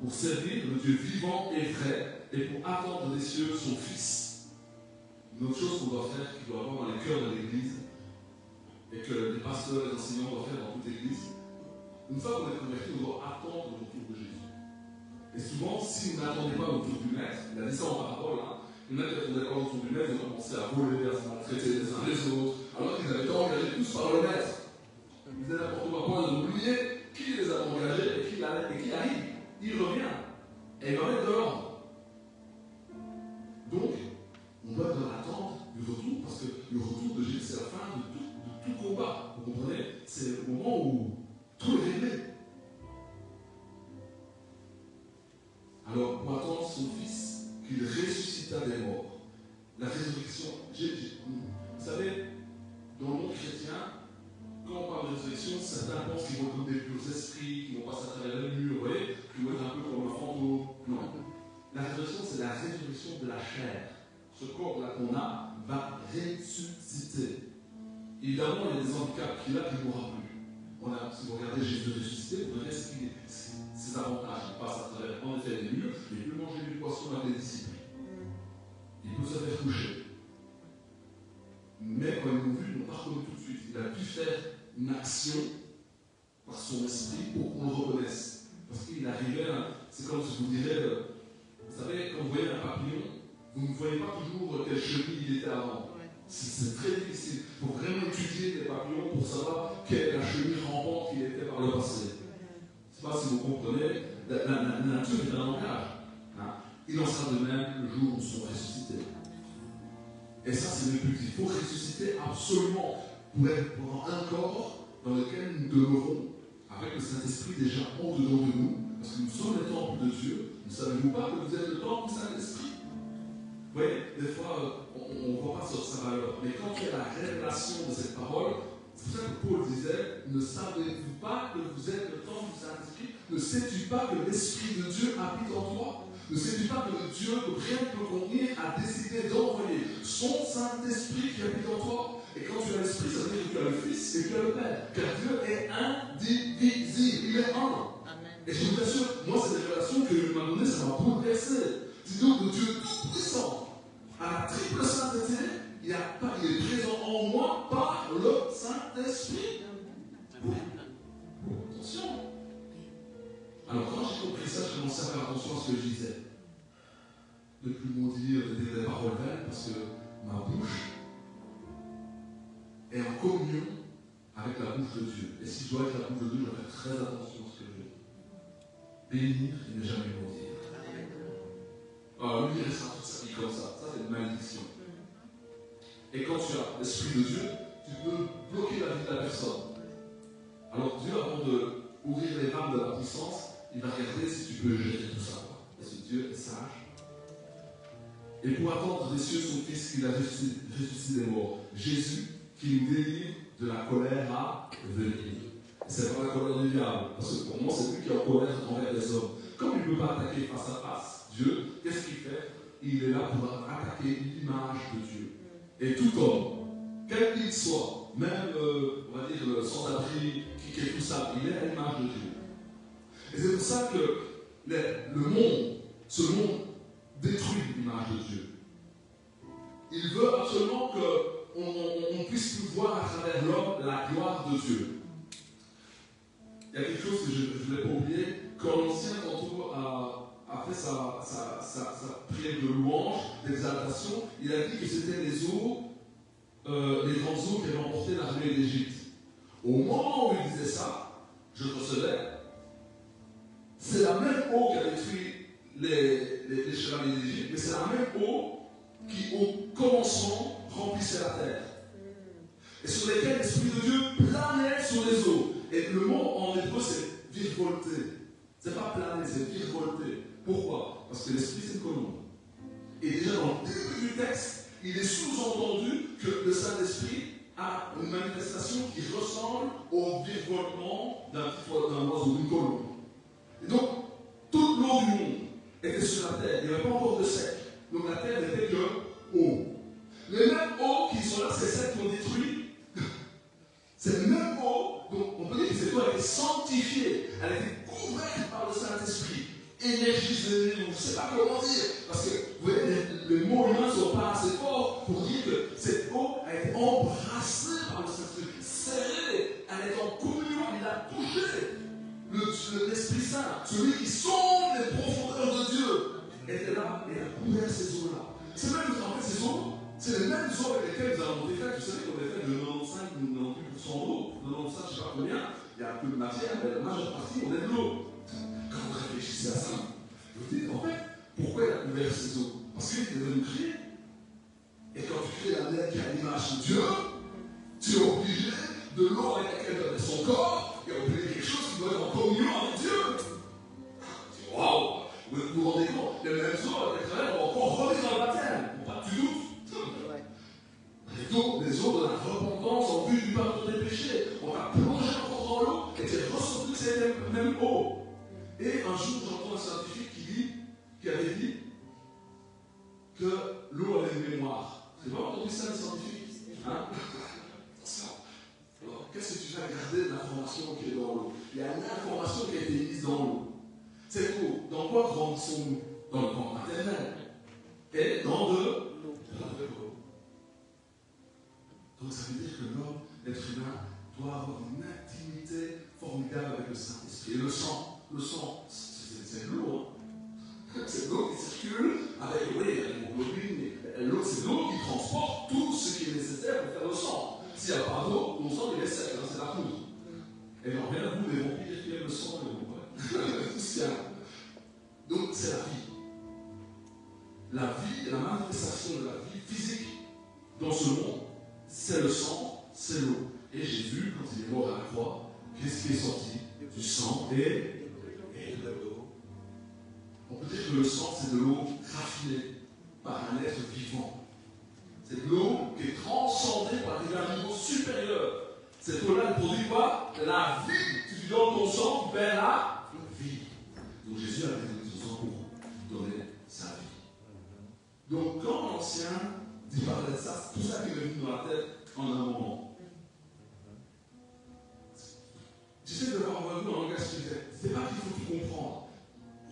Pour servir le Dieu vivant et vrai, et pour attendre des cieux son Fils. Une autre chose qu'on doit faire, qu'il doit avoir dans les cœurs de l'Église, et que les pasteurs et les enseignants doivent faire dans toute l'Église, une fois qu'on est converti, on doit attendre le retour de Jésus. Et souvent, si vous n'attendez pas le retour du Maître, il a dit ça en parabole, il y en a qui n'attendaient pas le retour du Maître, ils ont commencé à voler, à se maltraiter les uns les autres, alors qu'ils avaient été engagés tous par le Maître. Ils faisaient n'importe quoi, ils ont oublié qui les a engagés et qui arrive. Il revient. Et il va mettre de l'ordre. Donc, on doit être dans l'attente du retour, parce que le retour de Jésus, c'est la fin de tout combat. Vous comprenez? C'est le moment où tout est réglé. Alors, pour attendre son Fils, qu'il ressuscita des morts. La résurrection. Vous savez, dans le monde chrétien, quand on parle de résurrection, certains pensent qu'ils vont être des purs esprits, qui vont passer à travers les murs, vous voyez, qui vont être un peu comme un fantôme. Non. La résurrection, c'est la résurrection de la chair. Ce corps-là qu'on a va ressusciter. Évidemment, il y a des handicaps qu'il a qui ne mourra plus. Si vous regardez Jésus ressuscité, vous verrez ses avantages. Il passe à travers, en effet, les murs, il peut manger du poisson avec les disciples. Il peut se faire coucher. Mais quand ils l'ont vu, ils l'ont pas reconnu tout de suite. Il a dû faire une action par son esprit pour qu'on le reconnaisse. Parce qu'il arrivait, c'est comme si je vous dirais, vous savez, quand vous voyez un papillon, vous ne voyez pas toujours quelle cheville il était avant. C'est très difficile. Il faut vraiment étudier les papillons pour savoir quelle est la cheville rampante qu'il était par le passé. Je ne sais pas si vous comprenez, la nature est un langage. Il en sera de même le jour où nous serons ressuscités. Et ça, c'est le but. Il faut ressusciter absolument pour avoir un corps dans lequel nous demeurons avec le Saint-Esprit déjà en dedans de nous, parce que nous sommes les temples de Dieu. Ne savez-vous pas que vous êtes le temple du Saint-Esprit? Vous voyez, des fois, on ne voit pas sur sa valeur. Mais quand il y a la révélation de cette parole, c'est pour ça que Paul disait, ne savez-vous pas que vous êtes le temple du Saint-Esprit? Ne sais-tu pas que l'Esprit de Dieu habite en toi? Ne sais-tu pas que le Dieu que rien ne peut contenir a décidé d'envoyer son Saint-Esprit qui habite en toi? Et quand tu as l'Esprit, ça veut dire que tu as le Fils et tu as le Père. Car Dieu est indivisible, il est un. Et je vous assure, moi, c'est des révélations que Dieu m'a données, ça m'a bouleversé. Dis-donc, le Dieu tout-puissant, à la triple sainteté, il est présent en moi par le Saint-Esprit. Attention. Alors, quand j'ai compris ça, j'ai commencé à faire attention à ce que je disais. Ne plus maudire, de dire des paroles vaines, parce que ma bouche est en communion avec la bouche de Dieu. Et si je dois être la bouche de Dieu, je dois faire très attention à ce que je dis. Bénir et ne jamais maudire. Alors, lui, il restera toute sa vie comme ça. Ça, c'est une malédiction. Et quand tu as l'Esprit de Dieu, tu peux bloquer la vie de la personne. Alors, Dieu, avant d'ouvrir les vannes de la puissance, il va regarder si tu peux gérer tout ça. Parce que Dieu est sage. Et pour attendre des cieux son Fils qu'il a ressuscité des morts, Jésus qui nous délivre de la colère à venir. C'est pas la colère du diable, parce que pour moi, c'est lui qui est en colère envers les hommes. Comme il ne peut pas attaquer face à face Dieu, qu'est-ce qu'il fait? Il est là pour attaquer l'image de Dieu. Et tout homme, quel qu'il soit, même, on va dire, sans-abri, qui est tout ça, il est à l'image de Dieu. Et c'est pour ça que ce monde détruit l'image de Dieu. Il veut absolument qu'on ne puisse plus voir à travers l'homme la gloire de Dieu. Il y a quelque chose que je ne voulais pas oublier. Quand l'Ancien, tantôt, a a fait sa prière de louange, d'exaltation, il a dit que c'était les grandes eaux qui avaient emporté l'armée d'Égypte. Au moment où il disait ça, je recevais, c'est la même eau qui a détruit les chevaliers d'Égypte, mais c'est la même eau qui, au commencement, remplissait la terre. Et sur lesquelles l'Esprit de Dieu planait sur les eaux. Et le mot en hébreu, c'est virevolter. C'est pas planer, c'est virevolter. Pourquoi? Parce que l'Esprit, c'est une colombe. Et déjà dans le début du texte, il est sous-entendu que le Saint-Esprit a une manifestation qui ressemble au virevoltement d'un oiseau, d'une colombe. Et donc, toute l'eau du monde était sur la terre. Il n'y avait pas encore de sec. Donc la terre n'était que eau. Les mêmes eaux qui sont là, c'est celles qui ont détruit. C'est les mêmes eaux. Donc on peut dire que cette eau a été sanctifiée. Elle a été couverte par le Saint-Esprit. Énergisée, je ne sais pas comment dire. Parce que, vous voyez, les mots humains ne sont pas assez forts pour dire que cette eau a été embrassée par le Saint-Esprit. Serrée. Elle est en communion. Il a touché. L'Esprit Saint, celui qui sonde les profondeurs de Dieu, était là et a couvert ces eaux-là. C'est même, en fait, ces eaux, c'est les mêmes eaux avec lesquelles nous avons des fêtes. Vous savez qu'on a fait de 95 ou 98% d'eau, 95, je ne sais pas combien, il y a un peu de matière, mais la majeure partie, on est de l'eau. Quand vous réfléchissez à ça, vous vous dites, en fait, pourquoi il a couvert ces eaux? Parce qu'il est devenu créé. Et quand tu crées la terre qui a l'image de Dieu, tu es obligé de l'eau avec laquelle tu as son corps, et obligé quelque chose qui doit être en communion avec Dieu. Waouh! Vous vous rendez compte? Les mêmes eaux avec lesquelles on va encore remis dans le baptême. Pas du tout. Les eaux de la repentance en vue du pardon des péchés. On va plonger encore dans l'eau et tu es ressorti de cette même eau. Et un jour, j'entends un scientifique qui avait dit que l'eau avait une mémoire. Vous n'avez pas entendu ça, les scientifiques? Hein? Alors, qu'est-ce que tu vas garder de l'information qui est dans l'eau? Il y a une information qui a été mise dans l'eau. Cette eau, dans quoi grandissons-nous? Dans le corps maternel. Et dans de l'eau. Donc ça veut dire que l'homme, l'être humain, doit avoir une intimité formidable avec le Saint-Esprit. Et le sang, c'est de l'eau. Hein. C'est de l'eau qui circule avec l'hémoglobine. L'eau, c'est de l'eau qui transporte tout ce qui est nécessaire pour faire le sang. S'il n'y a pas d'eau, mon sang il est sec, hein, c'est la poudre. Et alors, rien à vous, les vampires qui aiment le sang, donc c'est la vie. La vie, la manifestation de la vie physique dans ce monde, c'est le sang, c'est l'eau. Et Jésus, quand il est mort à la croix, qu'est-ce qui est sorti? Du sang et de l'eau. On peut dire que le sang, c'est de l'eau raffinée par un être vivant. C'est de l'eau qui est transcendée par un niveau supérieur. Cette eau-là, elle produit quoi? La vie. Si tu donnes ton sang, tu perds la vie. Donc Jésus a donné son sang pour donner sa vie. Donc quand l'Ancien dit parler de ça, c'est tout ça qui est venu dans la tête en un moment. J'essaie de voir en vous un langage spirituel. C'est pas qu'il faut tout comprendre.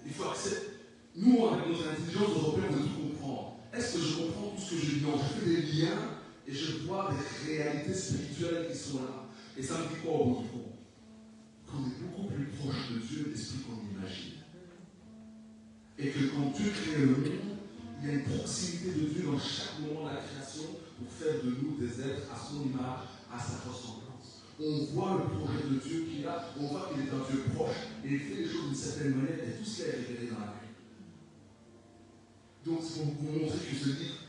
Il faut accepter. Nous, avec notre intelligence européenne, on veut tout comprendre. Est-ce que je comprends tout ce que je dis? Non, je fais des liens et je vois des réalités spirituelles qui sont là. Et ça me dit quoi au bout du compte? Qu'on est beaucoup plus proche de Dieu et de l'esprit qu'on imagine. Et que quand Dieu crée le monde, il y a une proximité de Dieu dans chaque moment de la création pour faire de nous des êtres à son image, à sa ressemblance. On voit le projet de Dieu qu'il a, on voit qu'il est un Dieu proche et il fait les choses d'une certaine manière et tout cela est révélé dans la Bible. Donc c'est pour vous montrer que ce livre,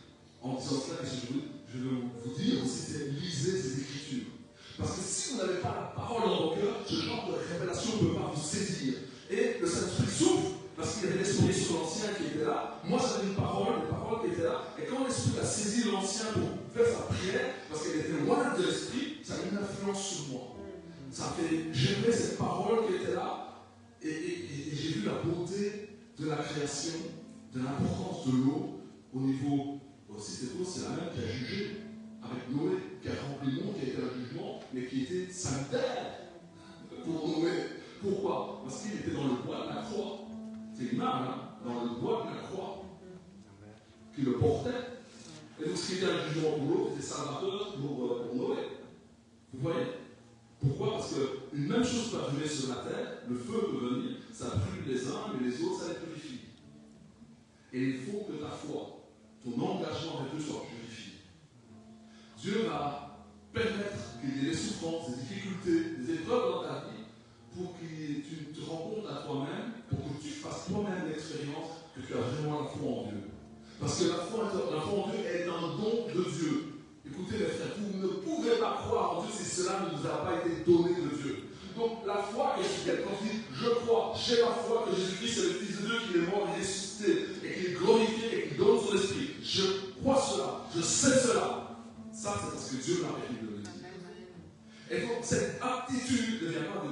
en disant cela, je veux vous dire aussi, c'est lisez ces Écritures. Parce que si vous n'avez pas la parole dans vos cœurs, ce genre de révélation ne peut pas vous saisir. Et le Saint-Esprit souffle, parce qu'il y avait l'Esprit sur l'Ancien qui était là. Moi, j'avais une parole, des paroles qui étaient là. Et quand l'Esprit a saisi l'Ancien pour faire sa prière, parce qu'elle était loin de l'Esprit, ça a eu une influence sur moi. Ça fait j'aimais cette parole qui était là. Et j'ai vu la beauté de la création, de l'importance de l'eau au niveau. Aussi, cette eau, c'est la même qui a jugé avec Noé, qui a rempli le monde, qui a été un jugement, mais qui était salutaire pour Noé. Pourquoi? Parce qu'il était dans le bois de la croix. C'est l'image, hein? Dans le bois de la croix. Qui le portait. Et donc, ce qui était un jugement pour l'autre, c'était salvateur pour Noé. Vous voyez? Pourquoi? Parce qu'une même chose peut arriver sur la terre, le feu peut venir, ça brûle les uns, mais les autres, ça les purifie. Et il faut que ta foi, ton engagement avec Dieu soit purifié. Dieu va permettre qu'il y ait des souffrances, des difficultés, des épreuves dans ta vie pour que tu te rends compte à toi-même, pour que tu fasses toi-même l'expérience que tu as vraiment la foi en Dieu. Parce que la foi en Dieu est un don de Dieu. Écoutez les frères, vous ne pouvez pas croire en Dieu si cela ne vous a pas été donné de Dieu. Donc la foi est ce quand on dit je crois, j'ai la foi que Jésus-Christ est le Fils de Dieu, qu'il est mort et ressuscité, et qu'il est glorifié et qu'il donne son esprit. Je crois cela, je sais cela. Ça, c'est parce que Dieu m'a permis de le dire. Et donc, cette aptitude ne vient pas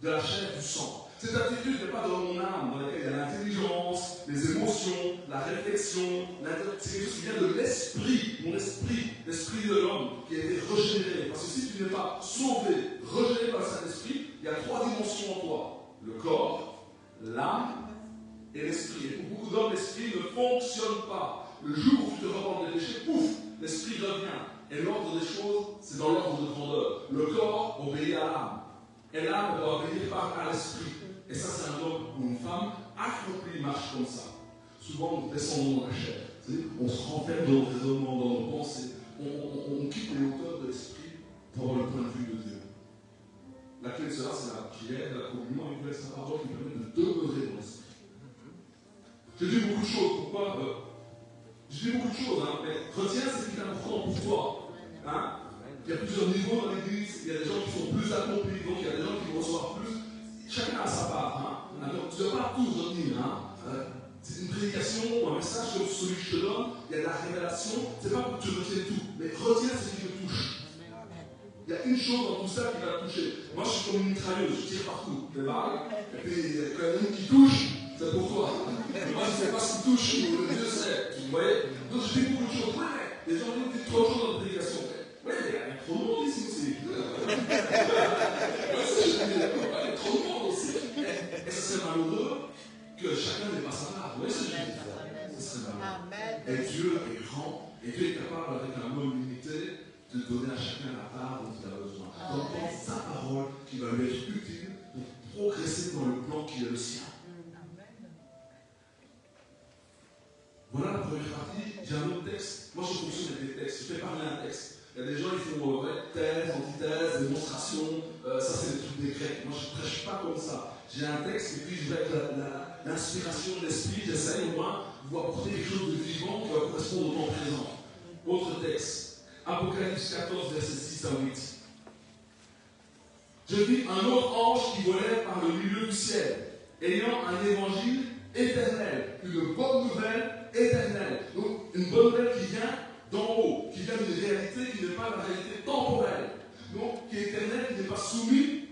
de la chair du sang. Cette attitude n'est pas dans mon âme, dans laquelle il y a l'intelligence, les émotions, la réflexion, c'est quelque chose qui vient de l'esprit, mon esprit, l'esprit de l'homme qui a été régénéré. Parce que si tu n'es pas sauvé, régénéré par le Saint-Esprit, il y a 3 dimensions en toi. Le corps, l'âme et l'esprit. Et pour beaucoup d'hommes, l'esprit ne fonctionne pas. Le jour où tu te repens des péchés, pouf, l'esprit revient. Et l'ordre des choses, c'est dans l'ordre de grandeur. Le corps obéit à l'âme. Et l'âme doit obéir à l'esprit. Et ça, c'est un homme ou une femme accompli marche comme ça. Souvent, nous descendons dans la chair. On se renferme dans nos raisonnements, dans nos pensées. On quitte les hauteurs de l'esprit pour avoir le point de vue de Dieu. La clé de cela, c'est la prière, la communion avec sa parole qui permet de demeurer dans l'esprit. J'ai dit beaucoup de choses. Pourquoi j'ai dit beaucoup de choses, mais retiens ce qui est important pour toi. Il y a plusieurs niveaux dans l'église. Il y a des gens qui sont plus accomplis, donc il y a des gens qui reçoivent plus. Chacun a sa part. Donc, tu ne dois pas tout retenir. C'est une prédication ou un message comme celui que je te donne. Il y a de la révélation. Ce n'est pas pour que tu retiennes tout, mais retiens ce qui te touche. Il y a une chose dans tout ça qui va te toucher. Moi, je suis comme une mitrailleuse, je tire partout. Des balles, et puis quand il y a une qui touche, c'est pour toi. Moi, je ne sais pas ce qui touche, Dieu sait. Vous voyez? Donc, je dis beaucoup de choses. Ouais, les gens disent trop de choses dans la prédication. Oui, il y a trop de monde ici aussi. Il y a trop de monde aussi. Et ce serait malheureux que chacun n'ait pas sa part. Vous voyez ce que je veux dire? Ce serait malheureux. Et Dieu est grand, et Dieu est capable, avec un mot limité, de donner à chacun la part dont il a besoin. Donc, sa parole qui va lui être utile pour progresser dans le plan qui est le sien. Voilà la première partie. J'ai un autre texte. Moi, je fonctionne avec des textes. Je fais parler un texte. Il y a des gens qui font thèse, antithèse, démonstration. Ça, c'est des trucs des Grecs. Moi, je ne prêche pas comme ça. J'ai un texte et puis je vais avec l'inspiration de l'esprit. J'essaie au moins de vous apporter quelque chose de vivant qui va correspondre au temps présent. Autre texte. Apocalypse 14, versets 6 à 8. Je vis un autre ange qui volait par le milieu du ciel, ayant un évangile éternel, une bonne nouvelle éternelle. Donc, une bonne nouvelle qui vient d'en haut, qui vient d'une réalité qui n'est pas la réalité temporelle, donc qui est éternelle, qui n'est pas soumise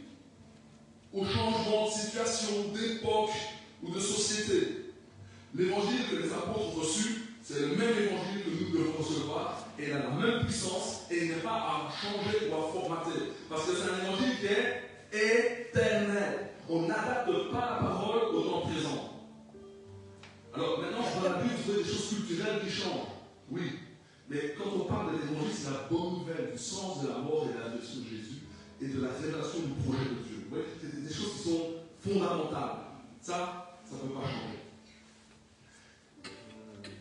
au changement de situation, d'époque ou de société. L'évangile que les apôtres ont reçu, c'est le même évangile que nous devons recevoir, et il a la même puissance, et il n'est pas à changer ou à formater, parce que c'est un évangile qui est éternel. On n'adapte pas la parole au temps présent. Alors maintenant, dans la Bible, vous avez des choses culturelles qui changent. Oui. Mais quand on parle de l'évangile, c'est la bonne nouvelle du sens de la mort et de la résurrection de Jésus et de la révélation du projet de Dieu. Vous voyez, c'est des choses qui sont fondamentales. Ça ne peut pas changer.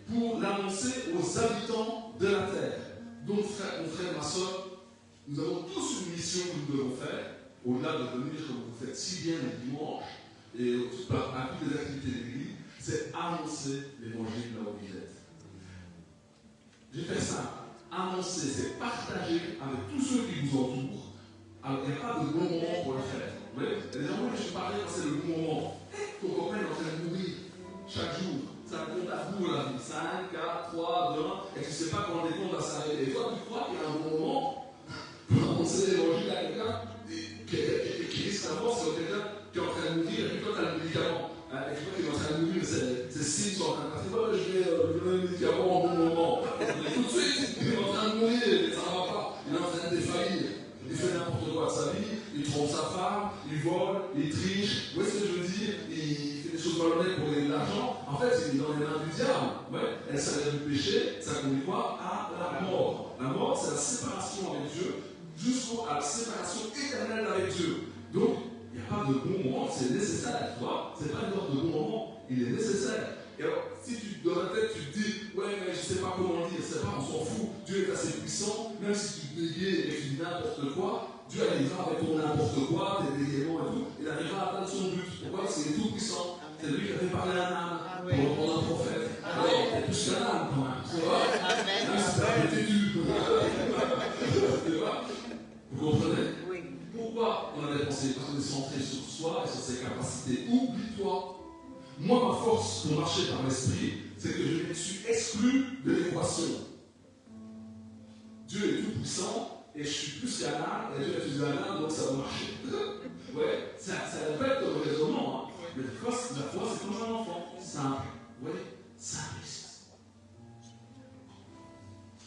Pour l'annoncer aux habitants de la terre. Donc, mon frère, ma soeur, nous avons tous une mission que nous devons faire, au-delà de venir comme vous faites si bien le dimanche et à toutes les activités de l'Église, c'est annoncer l'évangile là où vous êtes. Je fais ça. Annoncer, c'est partager avec tous ceux qui vous entourent. Alors, il n'y a pas de bon moment pour le faire. Vous voyez, il y a des gens qui je parlais quand c'est le bon moment. Ton copain est en train de mourir chaque jour. Ça compte à vous la vie. 5, 4, 3, 2, 1. Et tu ne sais pas quand les comptes va s'arrêter. Et toi, tu crois qu'il y a un bon moment pour annoncer l'évangile à quelqu'un qui risque d'avoir sur quelqu'un qui est en train de mourir et puis toi, tu as le médicament. Et tu vois qu'il est en train de mourir, c'est signe sur un train de passer. Je vais lui donner le médicament en bon moment. Et tout de suite, il est en train de mourir, ça ne va pas. Il est en train de défaillir. Il fait n'importe quoi de sa vie, il trompe sa femme, il vole, il triche. Vous voyez ce que je veux dire? Il fait des choses malhonnêtes pour gagner de l'argent. En fait, il est dans les mains du diable. Ouais. Et le salaire du péché, ça conduit quoi? À la mort. La mort, c'est la séparation avec Dieu, jusqu'à la séparation éternelle avec Dieu. Donc, il n'y a pas de bon moment, c'est nécessaire. Tu vois, c'est pas une heure de bon moment, il est nécessaire. Et alors, si tu, dans ta tête, tu te dis, ouais, mais je ne sais pas comment le dire, c'est pas, on s'en fout, Dieu est assez puissant, même si tu bégayes et que tu dis n'importe quoi, Dieu arrivera avec ton n'importe quoi, tes bégaiements et tout, il arrivera à atteindre son but. Pourquoi? Parce qu'il est tout puissant. C'est lui qui avait parlé à un âme pour répondre à un prophète. Alors, t'es plus qu'un âme quand même, tu vois? Même si t'as été tu. Tu vois? Vous comprenez? Oui. Pourquoi on a des pensées? Parce qu'on est centré sur soi et sur ses capacités. Oublie-toi. Moi, ma force pour marcher par l'esprit, c'est que je suis exclu de l'équation. Dieu est tout puissant et je suis plus qu'un âme et Dieu est plus qu'un âme, donc ça va marcher. Ouais, ça répète le raisonnement. Hein. Mais la foi, c'est comme un enfant. Simple. Oui, simpliste.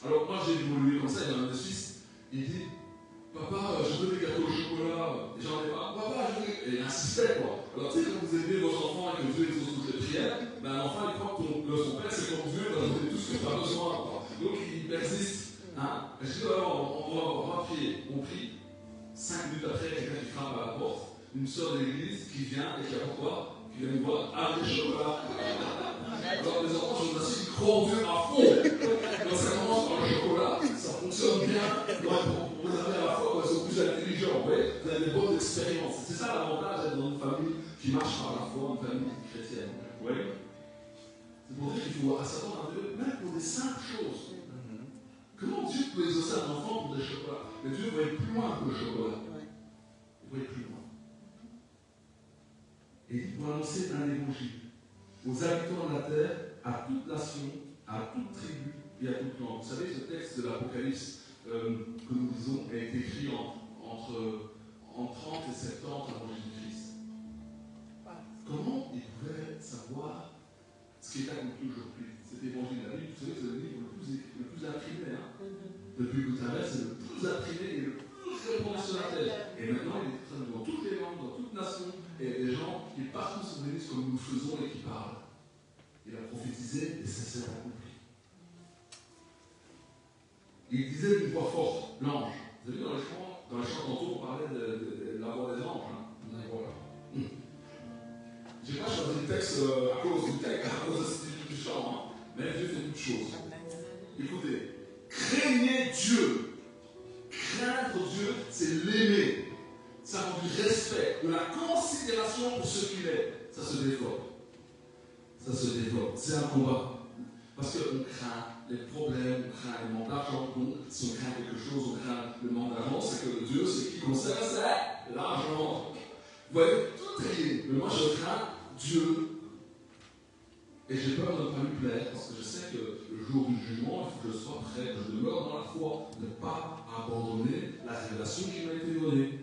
Alors, moi, j'ai évolué comme ça. Il y a un de Suisse, il dit, papa, je veux des gâteaux au chocolat. Et j'en ai pas. Papa, je veux. Et il insistait, quoi. Alors, tu sais, quand vous aidez vos enfants et que Dieu exauce toutes les prières, ben, un enfant, il croit que son père, c'est comme Dieu, il va donner tout ce que tu as besoin. Quoi. Donc, il persiste. Hein. Et je dis, alors, on va prier. On prie. 5 minutes après, quelqu'un qui frappe à la porte, une sœur de l'église qui vient et qui a pourquoi? Qui vient nous voir avec des chocolats. Alors, les enfants, je vous assure, ils croient en Dieu à fond. Quand ça commence par le chocolat, ça fonctionne bien. Vous avez à la fois, ils sont plus intelligents, vous avez des bonnes expériences. C'est ça l'avantage d'être dans une famille qui marche par la foi, une famille chrétienne. C'est pour dire qu'il faut s'attendre à Dieu, même pour des simples choses. Comment Dieu peut exaucer un enfant pour des chocolats? Mais Dieu va être plus loin que le chocolat. Il va être plus loin. Et il faut annoncer un évangile aux habitants de la terre, à toute nation, à toute tribu et à toute langue. Vous savez, ce texte de l'Apocalypse que nous lisons a été écrit en 30 et 70 avant Jésus-Christ. Comment ils pouvaient savoir ce qui est accompli aujourd'hui? Cet évangile de la Bible, vous savez, c'est le livre le plus imprimé. Hein. Depuis Gutenberg, c'est le plus imprimé et le plus répandu sur la terre. Et maintenant, il est traduit dans toutes les langues, dans toutes nations. Et il y a des gens qui partout sur l'église comme nous le faisons et qui parlent. Il a prophétisé et ça s'est accompli. Il disait d'une voix forte, l'ange. Vous avez vu dans les chants tantôt, on parlait de la voix des anges. Hein. Voilà. Je n'ai pas choisi le texte à cause du texte, à cause de ce du chant, hein. Mais Dieu fait toutes choses. Écoutez, craignez Dieu. Craindre Dieu, c'est l'aimer. Ça rend du respect, de la considération pour ce qu'il est. Ça se développe. Ça se développe. C'est un combat. Parce qu'on craint les problèmes, on craint le manque d'argent. Donc, si on craint quelque chose, on craint le manque d'argent, c'est que Dieu, c'est qui concerne, c'est l'argent. Vous voyez, tout est lié. Mais moi, je crains Dieu. Et j'ai peur de ne pas lui plaire, parce que je sais que le jour du jugement, il faut que je sois prêt, que je demeure dans la foi, ne pas abandonner la révélation qui m'a été donnée.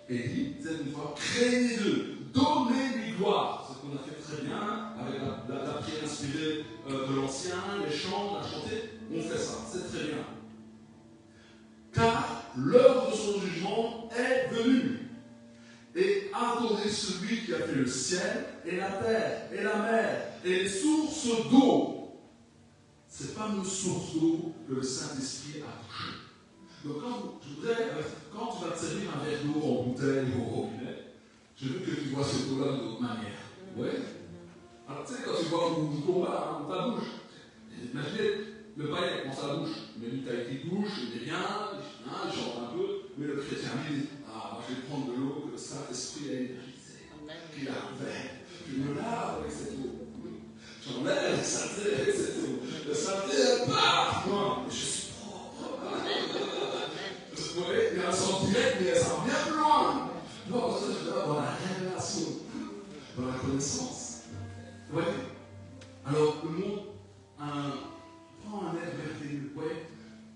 Et il dit, c'est une fois, craignez-le, donnez-lui gloire. C'est ce qu'on a fait très bien, avec la prière inspirée de l'ancien, les chants, on a chanté, on fait ça, c'est très bien. Car l'heure de son jugement est venue. Et adorez celui qui a fait le ciel, et la terre, et la mer, et les sources d'eau. Ces fameuses sources d'eau que le Saint-Esprit a touchées. Donc quand tu vas te servir un verre d'eau en bouteille ou au robinet, je veux que tu vois cette eau-là d'une autre manière. Oui. Alors tu sais, quand tu vois du combat dans ta bouche, imaginez, le païen prend sa bouche, il met une taille qui touche, il dit rien, il chante un peu, mais le chrétien dit, je vais prendre de l'eau que le Saint-Esprit a énergisée, qu'il a couvert, je me lave avec cette eau. J'enlève la saleté avec cette eau. La saleté, elle part, moi, je suis propre. Vous voyez, il y a un sens direct, mais ça va bien plus loin. Non, parce que je suis dans la révélation, dans la connaissance. Vous voyez? Alors, le monde prend un air merveilleux. Vous voyez?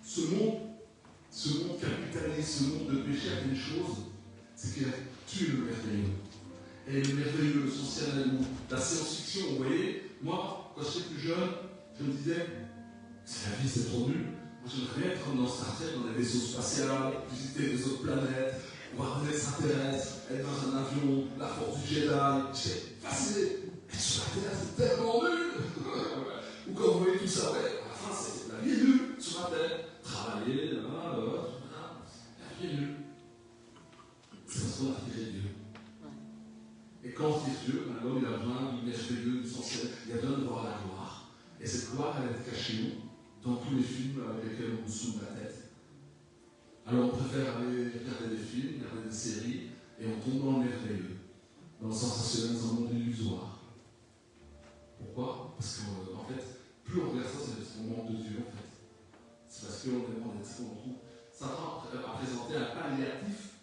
Ce monde capitaliste, ce monde de péché a une chose, c'est qu'il a tué le merveilleux. Et le merveilleux, le social amour, la science-fiction, vous voyez, moi, quand j'étais plus jeune, je me disais, c'est la vie, c'est trop nul. Moi, j'aimerais bien être dans Star Trek, dans des vaisseaux spatials, visiter des autres planètes, voir des extraterrestres, être dans un avion, la force du Jedi. J'étais fasciné. Et sur la Terre, c'est tellement nul. Ou quand vous voyez tout ça, ouais, à la fin, c'est la vie est nulle sur la Terre. Travailler, la vie est nulle. C'est parce qu'on a tiré Dieu. Et quand on tire Dieu, l'homme il a besoin du merveilleux, du sensuel, il a besoin Et on tombe dans le merveilleux, dans le sensationnel, dans un monde illusoire. Pourquoi? Parce qu'en fait, plus on regarde ça, c'est parce qu'on manque de Dieu, en fait. C'est parce qu'on est ce qu'on trouve. Satan a présenté un palliatif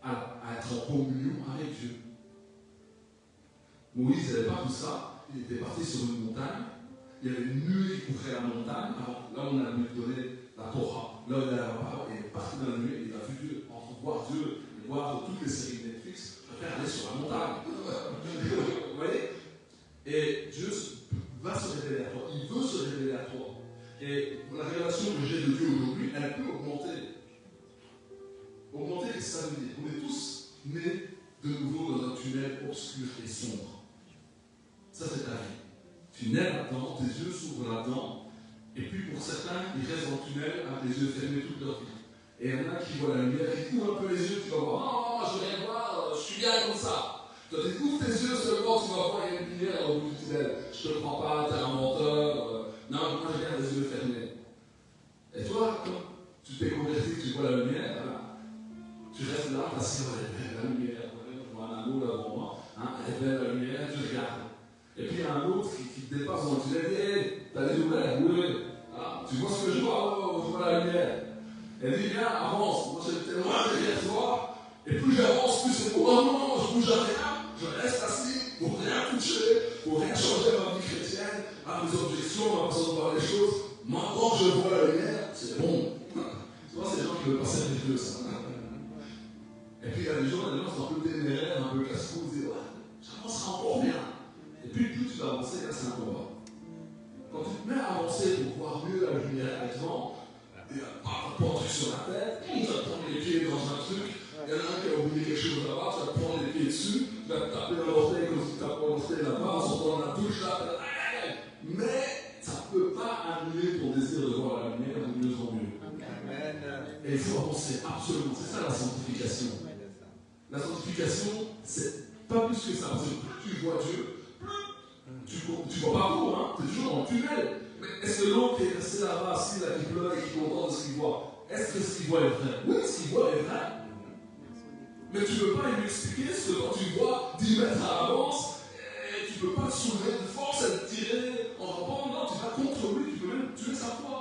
à être en communion avec Dieu. Moïse n'avait pas tout ça, il était parti sur une montagne, il y avait une nuée qui couvrait la montagne, là on a lui donné la Torah, là on a la parole, il est parti dans la nuée, il a vu Dieu, entre voir Dieu et voir toutes les séries de Netflix, je préfère aller sur la montagne. Vous voyez? Et Dieu va se révéler à toi, il veut se révéler à toi. Et la révélation que j'ai de Dieu aujourd'hui, elle peut augmenter. Augmenter, qu'est-ce que ça veut dire? On est tous nés de nouveau dans un tunnel obscur et sombre. Ça, c'est ta vie. Tu nais là-dedans, tes yeux s'ouvrent là-dedans, et puis pour certains, ils restent dans le tunnel avec les yeux fermés toute leur vie. Et il y en a qui voient la lumière, qui ouvrent un peu les yeux, tu vas voir, non, je veux rien voir, je suis bien comme ça. Toi, tu ouvres tes yeux seulement, tu vas voir, il y a une lumière au bout du tunnel. Je te prends pas, t'es un menteur. Non, moi, j'ai bien les yeux fermés. Et toi, quand tu t'es converti, tu vois la lumière, là, tu restes là, parce que la lumière, je vois un anneau là devant moi, elle est belle la lumière, tu regardes. Et puis il y a un autre qui te dépasse dans le tunnel, et hey, t'as des nouvelles, oui. Ah, tu vois ce que je vois? Oh, je vois la lumière. Elle dit, viens, avance. Moi, j'étais loin derrière toi. Et plus j'avance, plus c'est pour non, je bouge à rien. Je reste assis pour rien toucher, pour rien changer à ma vie chrétienne, à mes objections, à ma façon de voir les choses. Maintenant que je vois la lumière, c'est bon. Tu vois, c'est les gens qui veulent passer avec Dieu, ça. Et puis il y a des gens qui sont un peu téméraires, un peu casse-cou, ils disent, ouais, j'avancerai encore bien. Et puis plus tu vas avancer, là c'est un combat. Quand tu te mets à avancer pour voir mieux la lumière devant, il n'y a pas un truc sur la tête, tu vas te prendre les pieds dans un truc, il y en a un qui a oublié quelque chose là-bas, tu vas te prendre les pieds dessus, tu vas te taper dans l'orteil comme si tu tapais l'orteil là-bas, en sortant dans la douche là, mais ça ne peut pas annuler ton désir de voir la lumière de mieux en mieux. Amen. Et il faut avancer, absolument. C'est ça la sanctification. La sanctification, c'est pas plus que ça. Parce que plus tu vois Dieu, tu vois pas tout, hein, tu es toujours dans le tunnel. Mais est-ce que l'autre qui est resté là-bas, assis, là, qui pleure et qui est content de ce qu'il voit, est-ce que ce qu'il voit est vrai? Oui, ce qu'il voit est vrai. Mais tu ne peux pas lui expliquer ce que quand tu vois 10 mètres à l'avance, tu ne peux pas le soulever de force et le tirer en rampant. Non, tu vas contre lui, tu peux même tuer sa foi.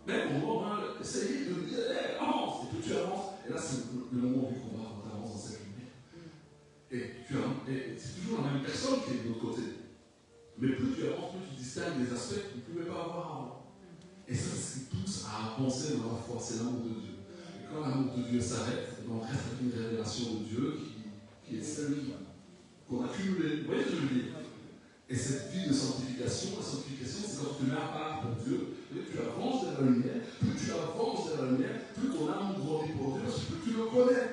Mais on doit essayer de lui dire, hey, avance. Et plus tu avances, et là c'est le moment du combat quand tu avances dans cette lumière. Et c'est toujours la même personne qui est de l'autre côté. Mais plus tu avances, plus tu distingues des aspects que tu ne pouvais pas avoir avant. Et ça, c'est ce qui pousse à avancer dans la foi, c'est l'amour de Dieu. Et quand l'amour de Dieu s'arrête, on reste avec une révélation de Dieu qui est celle qu'on a cumulée. Vous voyez ce que je veux dire? Et cette vie de sanctification, la sanctification, c'est quand tu te mets à part pour Dieu, plus tu avances vers la lumière, plus tu avances vers la lumière, plus ton amour grandit pour Dieu, parce que plus tu le connais.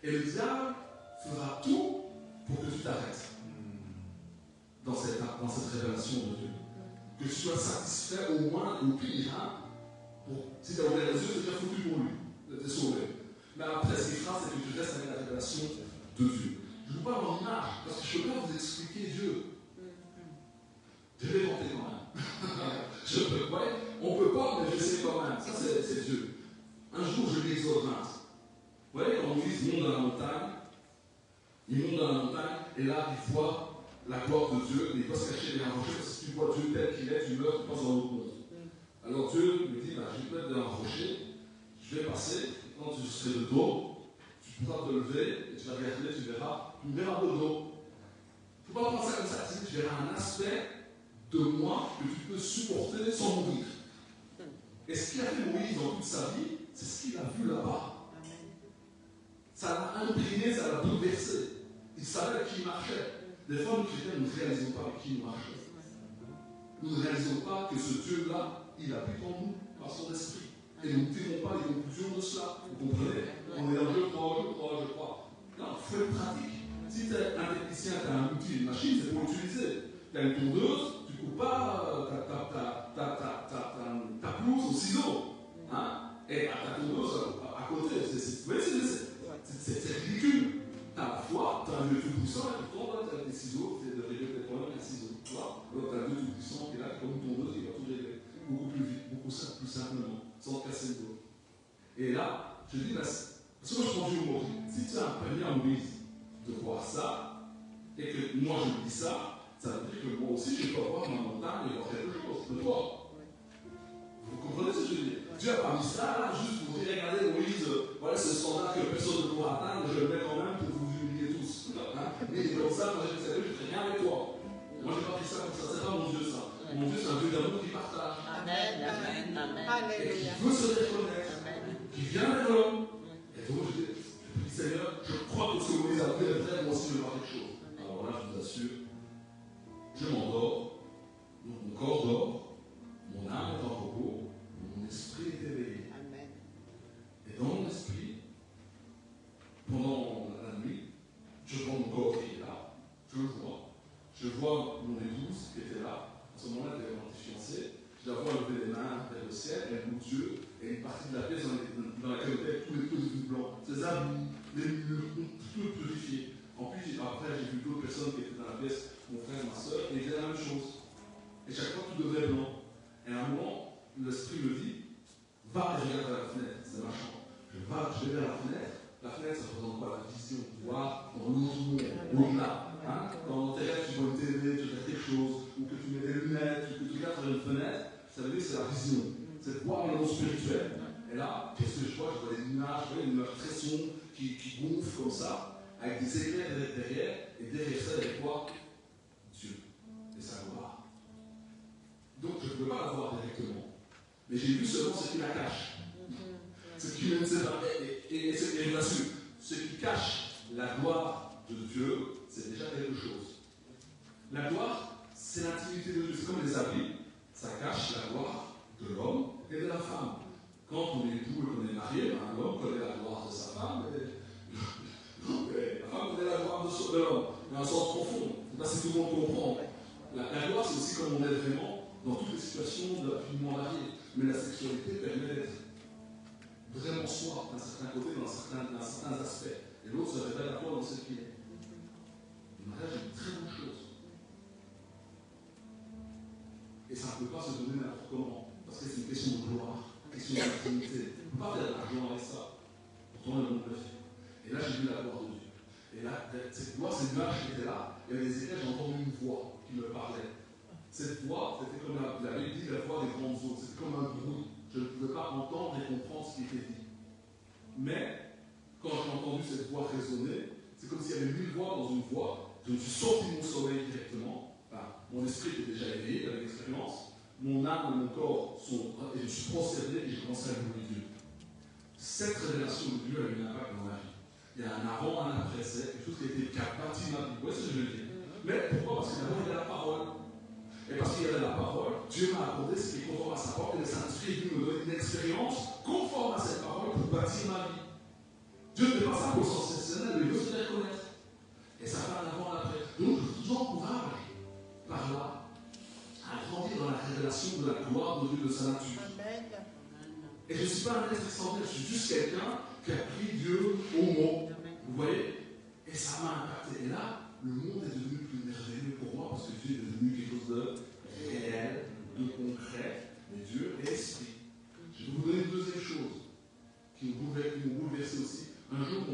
Et le diable fera tout pour que tu t'arrêtes dans cette révélation de Dieu. Que tu sois satisfait au moins, au pire, hein, si tu as ouvert les yeux, c'est déjà foutu pour lui, de te sauver. Mais après, ce qu'il fera, c'est que tu restes avec la révélation de Dieu. Je vous parle en image, parce que je ne peux pas vous expliquer Dieu. Je vais tenter quand même. Ouais, on ne peut pas, mais je sais quand même. Ça, c'est Dieu. Un jour, je lis Exode 20. Vous voyez, quand Moïse monte dans la montagne, il monte dans la montagne, et là, il voit la gloire de Dieu, et il va se cacher derrière un rocher, parce que si tu vois Dieu tel qu'il est, tu meurs, tu passes dans l'autre monde. Alors Dieu me dit, je vais te mettre dans un rocher, je vais passer, quand tu serais de dos, tu pourras te lever, et tu vas regarder, tu verras de dos. Il ne faut pas penser comme ça, tu verras un aspect de moi que tu peux supporter sans mourir. Et ce qu'il a fait Moïse dans toute sa vie, c'est ce qu'il a vu là-bas. Ça l'a imprégné, ça l'a bouleversé. Il savait avec qui il marchait. Des fois, nous chrétiens, nous ne réalisons pas avec qui nous marchons. Nous ne réalisons pas que ce Dieu-là, il habite en nous par son esprit. Et nous ne tirons pas les conclusions de cela. Vous comprenez? On est dans je crois. Non, il faut être pratique. Si tu es un technicien, tu as un outil, une machine, c'est pour l'utiliser. Tu as une tondeuse, tu ne coupes pas ta pelouse au ciseau. Hein? Et ta tondeuse à côté, c'est ridicule. Tu as la foi, tu as un Dieu tout-puissant, et pourtant, tu as des ciseaux, tu de régler tes problèmes avec un ciseau. Tu vois? Alors, tu as un Dieu tout-puissant qui est là, comme une tondeuse, qui va tout régler. Beaucoup plus vite, beaucoup plus simplement, sans te casser le dos. Et là, je dis, parce que moi je prends Dieu au mot. Si tu as permis à Moïse de voir ça, et que moi je me dis ça, ça veut dire que moi aussi je peux avoir ma montagne et voir quelque chose de toi. Vous comprenez ce que je veux dire? Dieu n'a pas mis ça là juste pour dire, regardez Moïse, voilà ce standard que personne ne pourra atteindre, je le mets quand même pour vous humilier tous. Hein? Mais comme ça, moi j'ai dit, je ne ferai rien avec toi. Moi je n'ai pas pris ça comme ça, c'est pas mon Dieu ça. Mon Dieu c'est un Dieu d'amour qui partage. Amen, amen, amen. Et qui veut se reconnaître, qui vient vers l'homme. Et donc je dis, Seigneur, je crois que ce que Moïse a fait est vrai, moi aussi je vais voir quelque chose. Alors là, je vous assure, je m'endors, mon corps dort, mon âme est en repos, mon esprit est éveillé. Amen. Et dans mon esprit, pendant la nuit, je vois mon corps qui est là, je le vois. Je vois mon épouse qui était là, à ce moment-là, elle était fiancée. Je la vois lever les mains vers le ciel, elle loue Dieu, et une partie de la pièce dans laquelle elle était, tous les trucs blancs, ses habits, les murs, tout purifié. En plus, après, j'ai vu d'autres personnes qui étaient dans la pièce, mon frère, ma soeur, et ils faisaient la même chose. Et chaque fois, tout devenait blanc. Et à un moment, l'esprit me dit, va et regarde vers la fenêtre, c'est ma chambre. Je vais vers la fenêtre, ça représente quoi? La vision, voir dans l'autre monde, au-delà. Hein? Dans tes rêves, tu vois une télé, tu regardes quelque chose, ou que tu mets des lunettes, ou que tu regardes vers une fenêtre, ça veut dire que c'est la vision. C'est de voir le monde spirituel. Et là, qu'est-ce que je vois? Je vois des nuages très sombres qui gonflent comme ça, avec des éclairs derrière, et derrière ça, il y a quoi? Dieu et sa gloire. Donc je ne peux pas la voir directement. Mais j'ai vu seulement ce qui la cache. Ce qui me sépare. Et je l'assure, ce qui cache la gloire de Dieu, c'est déjà quelque chose. La gloire, c'est l'intimité de Dieu. C'est comme les habits, ça cache la gloire de l'homme et de la femme. Quand on est époux et qu'on est marié, l'homme connaît la gloire de sa femme, et la femme connaît la gloire de l'homme, dans un sens profond. Là, si tout le monde comprend. La gloire, c'est aussi comme on est vraiment dans toutes les situations de l'affinement marié. Mais la sexualité permet d'être vraiment soi, d'un certain côté, dans certains aspects. Et l'autre se révèle à toi dans ce qu'il est. Le mariage est une très bonne chose. Et ça ne peut pas se donner n'importe comment. Parce que c'est une question de gloire, une question d'intimité. On ne peut pas faire de l'argent avec ça. Pourtant, le monde le fait. Et là, j'ai vu la gloire de Dieu. Et là, cette gloire, ces nuages qui étaient là, il y avait des éclairs, j'ai entendu une voix qui me parlait. Cette voix, c'était comme la Bible dit, la voix des grandes eaux. C'était comme un bruit. Je ne pouvais pas entendre et comprendre ce qui était dit. Mais, quand j'ai entendu cette voix résonner, c'est comme s'il y avait 1000 voix dans une voix. Je me suis sorti de mon sommeil directement. Enfin, mon esprit était déjà éveillé avec l'expérience. Mon âme et mon corps sont. Et je suis prosterné et j'ai commencé à louer Dieu. Cette révélation de Dieu a eu un impact dans ma vie. Il y a un avant, un après, c'est quelque chose qui a bâti ma vie. Vous voyez ce que je veux dire? Mais pourquoi? Parce que d'abord, il y a la parole. Et parce qu'il y avait la parole, Dieu m'a accordé ce qui est conforme à sa parole, et le Saint-Esprit est venu me donner une expérience conforme à cette parole pour bâtir ma vie. Dieu ne fait pas ça pour sensationnel, mais il veut se faire connaître. Et ça fait un avant et un après. Donc je vous encourage par là à grandir dans la révélation de la gloire de Dieu, de sa nature. Et je ne suis pas un être extraordinaire, je suis juste quelqu'un qui a pris Dieu au mot. Vous voyez? Et ça m'a impacté. Et là, le monde est devenu plus merveilleux pour moi parce que Dieu est devenu quelque chose de réel, de concret. Et Dieu est esprit. Je vais vous donner une deuxième chose qui m'ont bouleversé aussi. Un jour,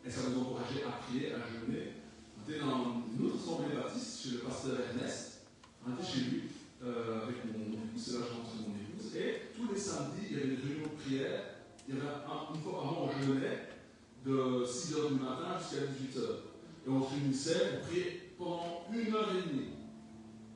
et ça nous encourageait à prier, à jeûner. On était dans une autre assemblée baptiste chez le pasteur Ernest. On était chez lui avec mon épouse, c'est là que j'ai rencontré mon épouse. Et tous les samedis, il y avait des réunions de prière. Il y avait une fois par mois, on jeûnait de 6h du matin jusqu'à 18h. Et on se réunissait, on priait pendant 1h30.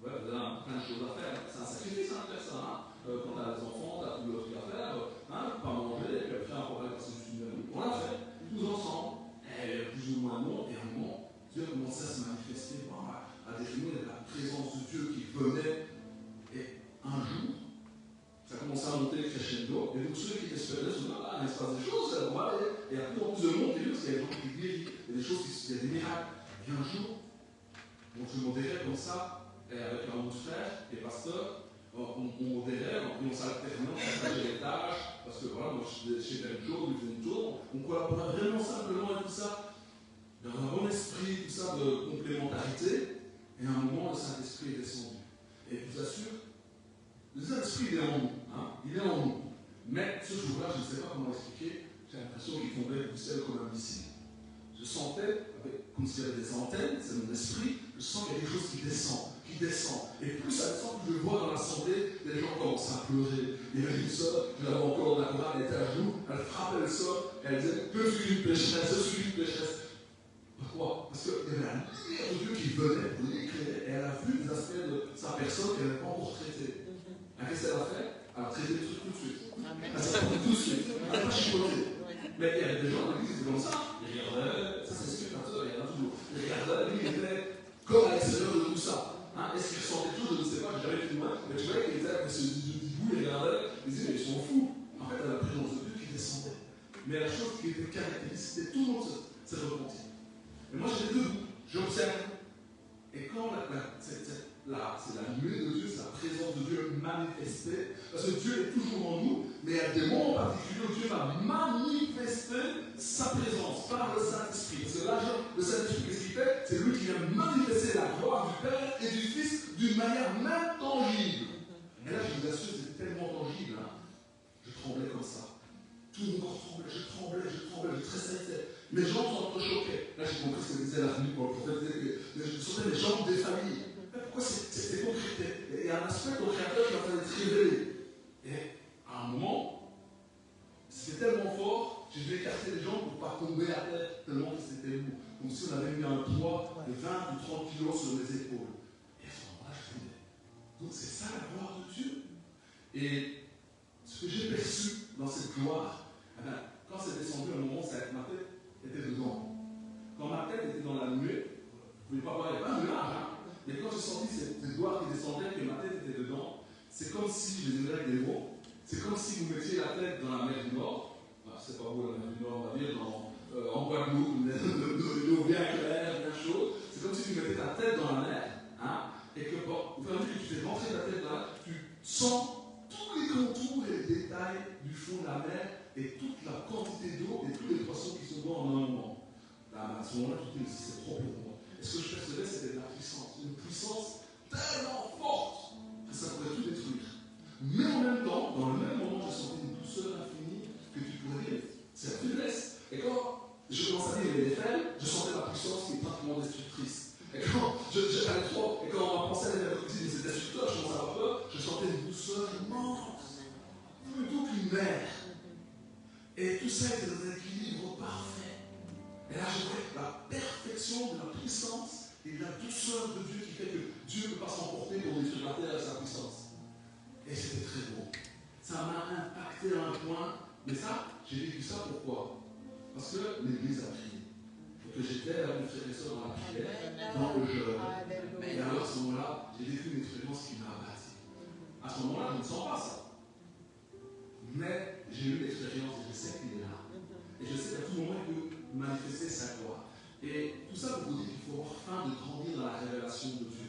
Ouais, vous avez plein de choses à faire. C'est un sacrifice de faire ça. Hein. Quand tu as des enfants, tu as tout le truc à faire. Pas manger, et puis après, on va passer juste 1h30. On l'a fait, tous ensemble. Et plus ou moins non. Et à un moment, Dieu a commencé à se manifester à des réunions de la présence de Dieu qui venait. Et un jour, ça a commencé à monter les crescendo. Et donc, ceux qui étaient super se disaient, il se passe des choses, on va aller. Et après, en plus de monde, parce qu'il y a des gens qui guérissent, il y a des choses, il y a des miracles. Et un jour, on se modérait comme ça, et avec un autre frère, qui est pasteur, on modérait, on s'alternait, on partageait les tâches, parce que voilà, moi je fais une chose, lui faisait une chose, on collaborait vraiment simplement et tout ça, dans un bon esprit, tout ça de complémentarité, et à un moment, le Saint-Esprit est descendu. Et je vous assure, le Saint-Esprit, il est en nous, hein, il est en nous. Mais ce jour-là, je ne sais pas comment expliquer, j'ai l'impression qu'il tombait du ciel comme un missile. je sentais, comme s'il y avait des antennes, c'est mon esprit, je sens qu'il y a quelque chose qui descend. Et plus ça descend, plus je vois dans l'assemblée, les gens commencent à pleurer. Il y avait une sœur, je l'avais encore dans la chorale, elle était à genoux, elle frappait le sol, et elle disait, je suis une pécheresse, je suis une pécheresse. Pourquoi? Parce qu'il y avait la lumière de Dieu qui venait pour l'éclairer, et elle a vu des aspects de sa personne qu'elle n'avait pas encore traité. Qu'est-ce qu'elle a fait? Elle a traité le truc tout de suite. Elle s'est traité tout de suite. Elle n'a pas chipoté. Mais il y avait des gens dans l'église qui étaient comme ça. Ils regardaient, ça c'est spectateur, il y en a toujours. Ils regardaient, lui il était comme à l'extérieur de tout ça. Est-ce qu'il ressentait tout? Je ne sais pas, je n'ai jamais vu de moi. Mais tu voyais qu'il était avec ce bout, il regardait, il disait, mais ils sont fous. En fait, elle a la présence de Dieu qui descendait. Mais la chose qui était caractéristique, c'était tout le monde s'est repenti. Et moi j'étais debout, j'observe. Et quand c'est la nuée de Dieu, c'est la présence de Dieu manifestée, parce que Dieu est toujours en nous, mais il y a des moments en particulier où Dieu va manifester sa présence par le Saint-Esprit. Parce que là, le Saint-Esprit, qu'est-ce qu'il fait? C'est lui qui vient manifester la gloire du Père et du Fils d'une manière même tangible. Et là, je vous assure, c'était tellement tangible. Je tremblais comme ça. Tout mon corps tremblait, je tressaillais. Mes jambes sont entrechoquées. Là, j'ai compris ce que disait la nuit pour le prophète. Je sentais les jambes des familles. Mais pourquoi c'est concrété? Il y a un aspect au Créateur qui est en train d'être révélé. Et à un moment, c'était tellement fort, j'ai dû écarter les jambes pour ne pas tomber à terre, tellement que c'était lourd. Comme si on avait mis un poids de 20 ou 30 kilos sur mes épaules. Et à ce moment-là, je me disais, donc c'est ça la gloire de Dieu. Et ce que j'ai perçu dans cette gloire, quand c'est descendu à un moment, ma tête était dedans. Quand ma tête était dans la nuée, vous ne pouvez pas voir, il n'y a pas de nuage, mais quand j'ai senti cette gloire qui descendait, que ma tête était dedans, c'est comme si, je les ai avec des mots, c'est comme si vous mettiez la tête dans la mer du Nord, c'est pas vous la mer du Nord, on va dire, en Guadeloupe, de l'eau bien claire, bien chaude, c'est comme si tu mettais ta tête dans la mer, et que au fur et à mesure que tu fais rentrer ta tête dans la mer, tu sens tous les contours et les détails du fond de la mer et toute la quantité d'eau et tous les poissons qui sont dedans en un moment. Là, à ce moment-là, tu te dis, c'est trop pour moi. Et ce que je percevais, c'était de la puissance. Une puissance tellement forte que ça pourrait tout détruire. Mais en même temps, dans le même moment, j'ai senti une douceur infinie que tu pourrais dire, c'est la faiblesse. Et quand je commençais à dire les faibles, je sentais la puissance qui est pratiquement destructrice. Et quand j'allais trop, et quand on m'a pensé à la côté de cet destructeur, je commençais à avoir peur, je sentais une douceur immense, plutôt qu'une mer. Et tout ça était dans un équilibre parfait. Et là, je voyais la perfection de la puissance et de la douceur de Dieu qui fait que Dieu ne peut pas s'emporter pour détruire la terre avec sa puissance. Et c'était très beau. Ça m'a impacté à un point. Mais ça, j'ai vécu ça pourquoi? Parce que l'Église a prié. Et que j'étais avec mes frères et sœurs dans la prière, dans le jeûne. Et alors, à ce moment-là, j'ai vécu une expérience qui m'a abattu. À ce moment-là, je ne sens pas ça. Mais j'ai eu l'expérience et je sais qu'il est là. Et je sais qu'à tout moment, il peut manifester sa gloire. Et tout ça pour vous dire qu'il faut avoir faim de grandir dans la révélation de Dieu.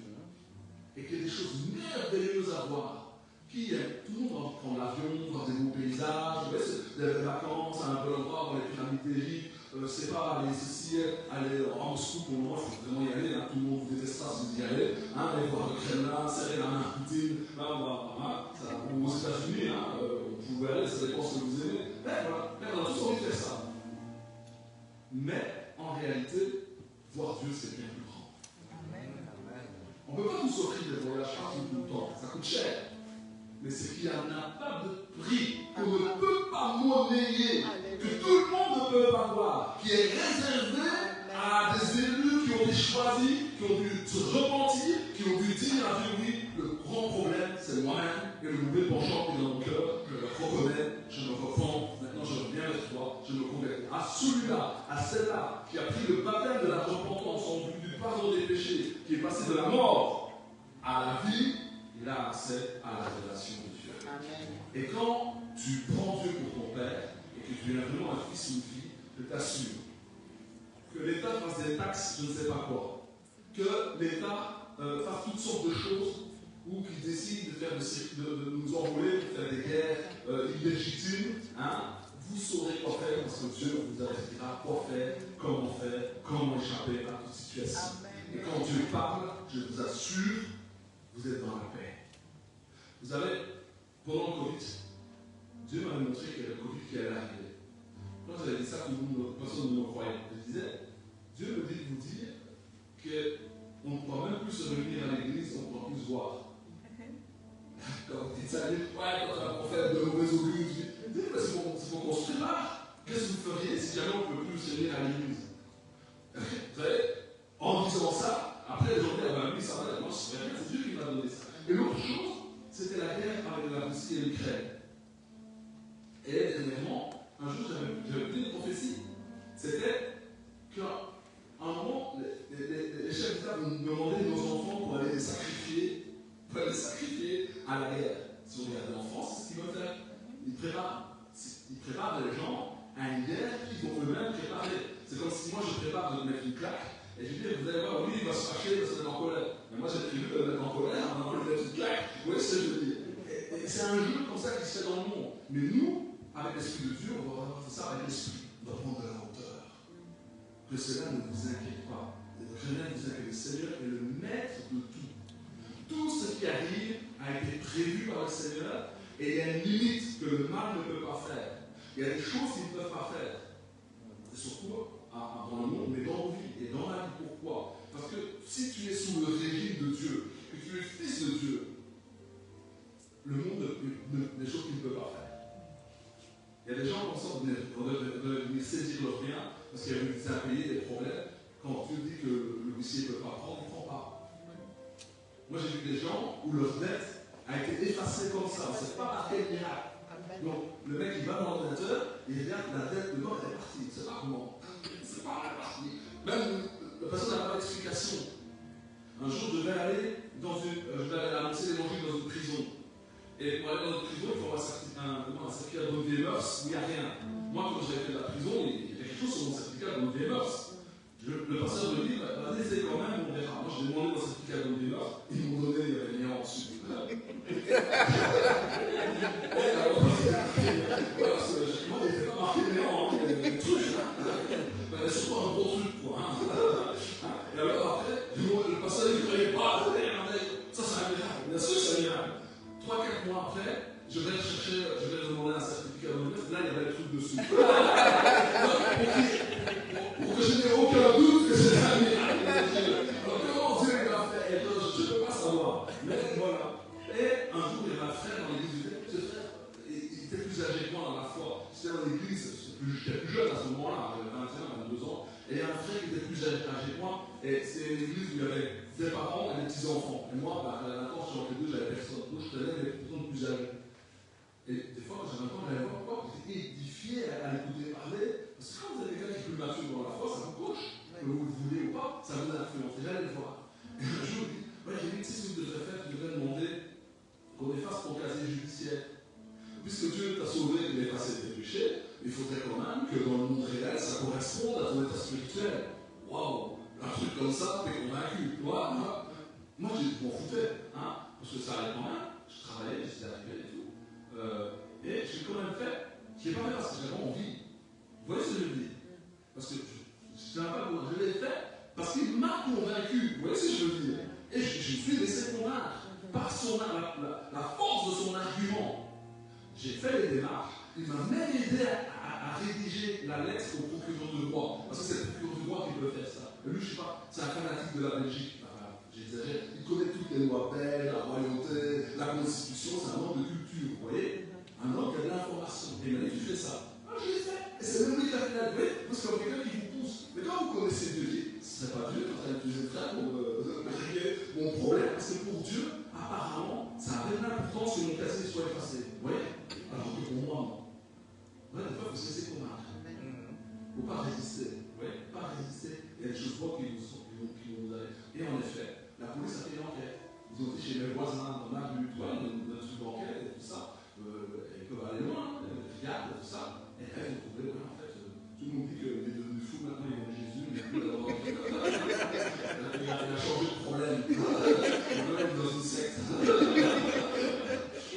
Et qu'il y a des choses merveilleuses à voir. Tout le monde va prendre l'avion, voir des beaux paysages, des vacances, à un bel endroit, voir les pyramides d'Égypte. C'est pas aller ceci, aller en Moscou pour le moment, il faut vraiment y aller. Tout le monde vous déteste ça si vous y allez. Aller voir le Kremlin, serrer la main à Poutine. Ou aux États-Unis, vous pouvez aller, ça dépend ce que vous aimez. Mais voilà, on a tous envie de faire ça. Mais en réalité, voir Dieu, c'est bien plus grand. On ne peut pas nous offrir des voyages partout tout le temps, ça coûte cher. Mais ce qu'il y en a pas de prix, qu'on ne peut pas monnayer, que tout le monde ne peut pas voir, qui est réservé à des élus qui ont été choisis, qui ont dû se repentir, qui ont dû dire à Dieu, oui, le grand problème, c'est moi-même, et le mauvais penchant qui est dans mon cœur, je le reconnais, je me repens, maintenant je reviens vers toi, je me convertis. À celui-là, à celle-là, qui a pris le baptême de la repentance en vue du pardon des péchés, qui est passé de la mort à la vie, il a accès à la révélation de Dieu. Amen. Et quand tu prends Dieu pour ton Père, et que tu es vraiment un fils ou une fille, je t'assure que l'État fasse des taxes, je ne sais pas quoi, que l'État fasse toutes sortes de choses, ou qu'il décide de nous envoler pour faire des guerres illégitimes, vous saurez quoi faire, parce que Dieu vous avertira quoi faire, comment échapper à toute situation. Amen. Et quand Dieu parle, je vous assure, vous êtes dans la paix. Vous savez, pendant le Covid, Dieu m'avait montré qu'il y avait le Covid qui allait arriver. Quand j'avais dit ça, personne ne me croyait. Je disais, Dieu me dit de vous dire qu'on ne pourra même plus se réunir à l'église, on ne pourra plus se voir. Quand vous dites ça, quand un prophète de mauvaise augure, vous dites, mais c'est pour construire là. Qu'est-ce que vous feriez si jamais on ne peut plus se réunir à l'église? Vous savez, en disant ça, après les gens disent, ah ben oui, ça va, moi je serais rien, c'est Dieu qui m'a donné ça. Et l'autre chose, c'était la guerre avec la Russie et l'Ukraine. Et dernièrement, un jour, j'avais vu une prophétie. C'était qu'à un moment, les chefs d'État vont demander nos enfants pour aller les sacrifier à la guerre. Si on regarde en France, c'est ce qu'ils veulent faire. Ils préparent les gens à une guerre qu'ils vont eux-mêmes préparer. C'est comme si moi je prépare de mettre une claque, et je dis, vous allez voir, lui il va se fâcher, il va se mettre en colère. Mais moi j'ai prévu de le mettre en colère, avant de mettre une claque. Vous voyez ce que je veux dire? Et c'est un jeu comme ça qui se fait dans le monde. Mais nous, avec l'Esprit de Dieu, on va avoir ça avec l'Esprit. On va prendre de la hauteur. Que cela ne vous inquiète pas. Rien ne vous inquiète. Le Seigneur est le maître de tout. Tout ce qui arrive a été prévu par le Seigneur, et il y a une limite que le mal ne peut pas faire. Il y a des choses qu'ils ne peuvent pas faire. Et surtout dans le monde, mais dans nos vies et dans la vie. Pourquoi? Parce que si tu es sous le régime de Dieu, que tu es fils de Dieu, le monde, des choses qu'il ne peut pas faire. Il y a des gens qui sont venir saisir leur bien parce qu'il y a eu des impayés, des problèmes. Quand Dieu dit que le huissier ne peut pas prendre, il ne prend pas. Moi j'ai vu des gens où leur dette a été effacée comme ça. On ne sait pas par quel miracle. Donc le mec il va dans l'ordinateur, il regarde la dette dedans, elle est partie. Il ne sait pas comment. C'est pas la partie. Même la personne n'a pas d'explication. Un jour je vais aller annoncer l'évangile dans une prison. Et pour aller dans une prison, il faut avoir un certificat de bonne des mœurs où il n'y a rien. Moi, quand j'avais fait de la prison, il y a quelque chose sur mon certificat de bonne des mœurs. Le pasteur me dit, vas-y, essaye quand même, on verra. Moi, j'ai demandé mon certificat de bonne des mœurs, ils m'ont donné, il y avait rien en dessus. Moi, il n'était pas marqué néant, il y avait des trucs. Mais surtout un gros truc, quoi. Et alors après, le pasteur, il ne croyait pas, ça, c'est un miracle. Bien sûr, c'est un miracle. 3-4 mois après, je vais demander un certificat de bonne. Là, il y avait le truc dessus. Pour que je n'ai aucun doute que c'est un miracle. Alors, comment Dieu l'a fait? Je ne peux pas savoir. Mais voilà. Et un jour, il y avait un frère dans l'église. Il était plus âgé que moi dans la foi. J'étais dans l'église, j'étais plus jeune à ce moment-là, j'avais 21, 22 ans. Et il y a un frère qui était plus âgé que moi. Et c'était une église où il y avait des parents et des petits-enfants. Et moi, à la naissance, entre les deux, j'avais personne. Donc, je tenais les personnes plus âgées. Et des fois, quand j'avais un temps, j'allais voir pourquoi j'étais édifié à l'écouter parler. Parce que quand vous avez quelqu'un qui est plus mature dans la foi, ça vous couche. Que vous le voulez ou pas, ça vous influence. Et j'allais le voir. Et un jour, il dit, j'ai dit, tu sais ce que tu devrais faire, tu devrais demander qu'on efface ton casier judiciaire. Puisque Dieu t'a sauvé et effacé tes péchés, il faudrait quand même que dans le monde réel, ça corresponde à ton état spirituel. Waouh! Un truc comme ça, t'es convaincu. Moi, je m'en foutais. Hein, parce que ça allait quand même. Je travaillais, j'étais arrivé et tout. Et je l'ai quand même fait. Je ne l'ai pas fait parce que j'avais envie. Vous voyez ce que je veux dire? Parce que je l'ai fait parce qu'il m'a convaincu. Vous voyez ce que je veux dire? Et je me suis laissé convaincre par la force de son argument. J'ai fait les démarches. Il m'a même aidé à rédiger la lettre au procureur de droit. Parce que c'est le procureur de droit qui peut faire ça. Et lui, je ne sais pas, c'est un fanatique de la Belgique. Enfin, j'exagère. Il connaît toutes les lois belges, la royauté, la constitution. C'est un homme de culture, vous voyez? Un homme qui a de l'information. Et il m'a dit, tu fais ça. Ah, je l'ai fait. Et c'est même lui qui a fait la loi. Parce qu'il y a quelqu'un qui vous pousse. Mais quand vous connaissez Dieu, ce ne serait pas Dieu qui est en train d'utiliser le frère pour régler mon problème. Parce que pour Dieu, apparemment, ça a même l'importance que mon casier soit effacé. Vous voyez? Alors que pour moi, non. Ouais, des fois, il faut se laisser convaincre. Il ne faut pas résister. Ouais, pas résister. Il y a des choses qui nous arrivent. Et en effet, la police a fait une enquête. Ils ont été chez mes voisins dans ma rue, notre truc d'enquête et tout ça. Ils peuvent aller loin, ils regardent tout ça. Et là, ils ont trouvé, en fait, tout le monde dit qu'il est devenu fou, maintenant il aime Jésus, mais plus d'abord. Il a changé de problème. Il est dans une secte.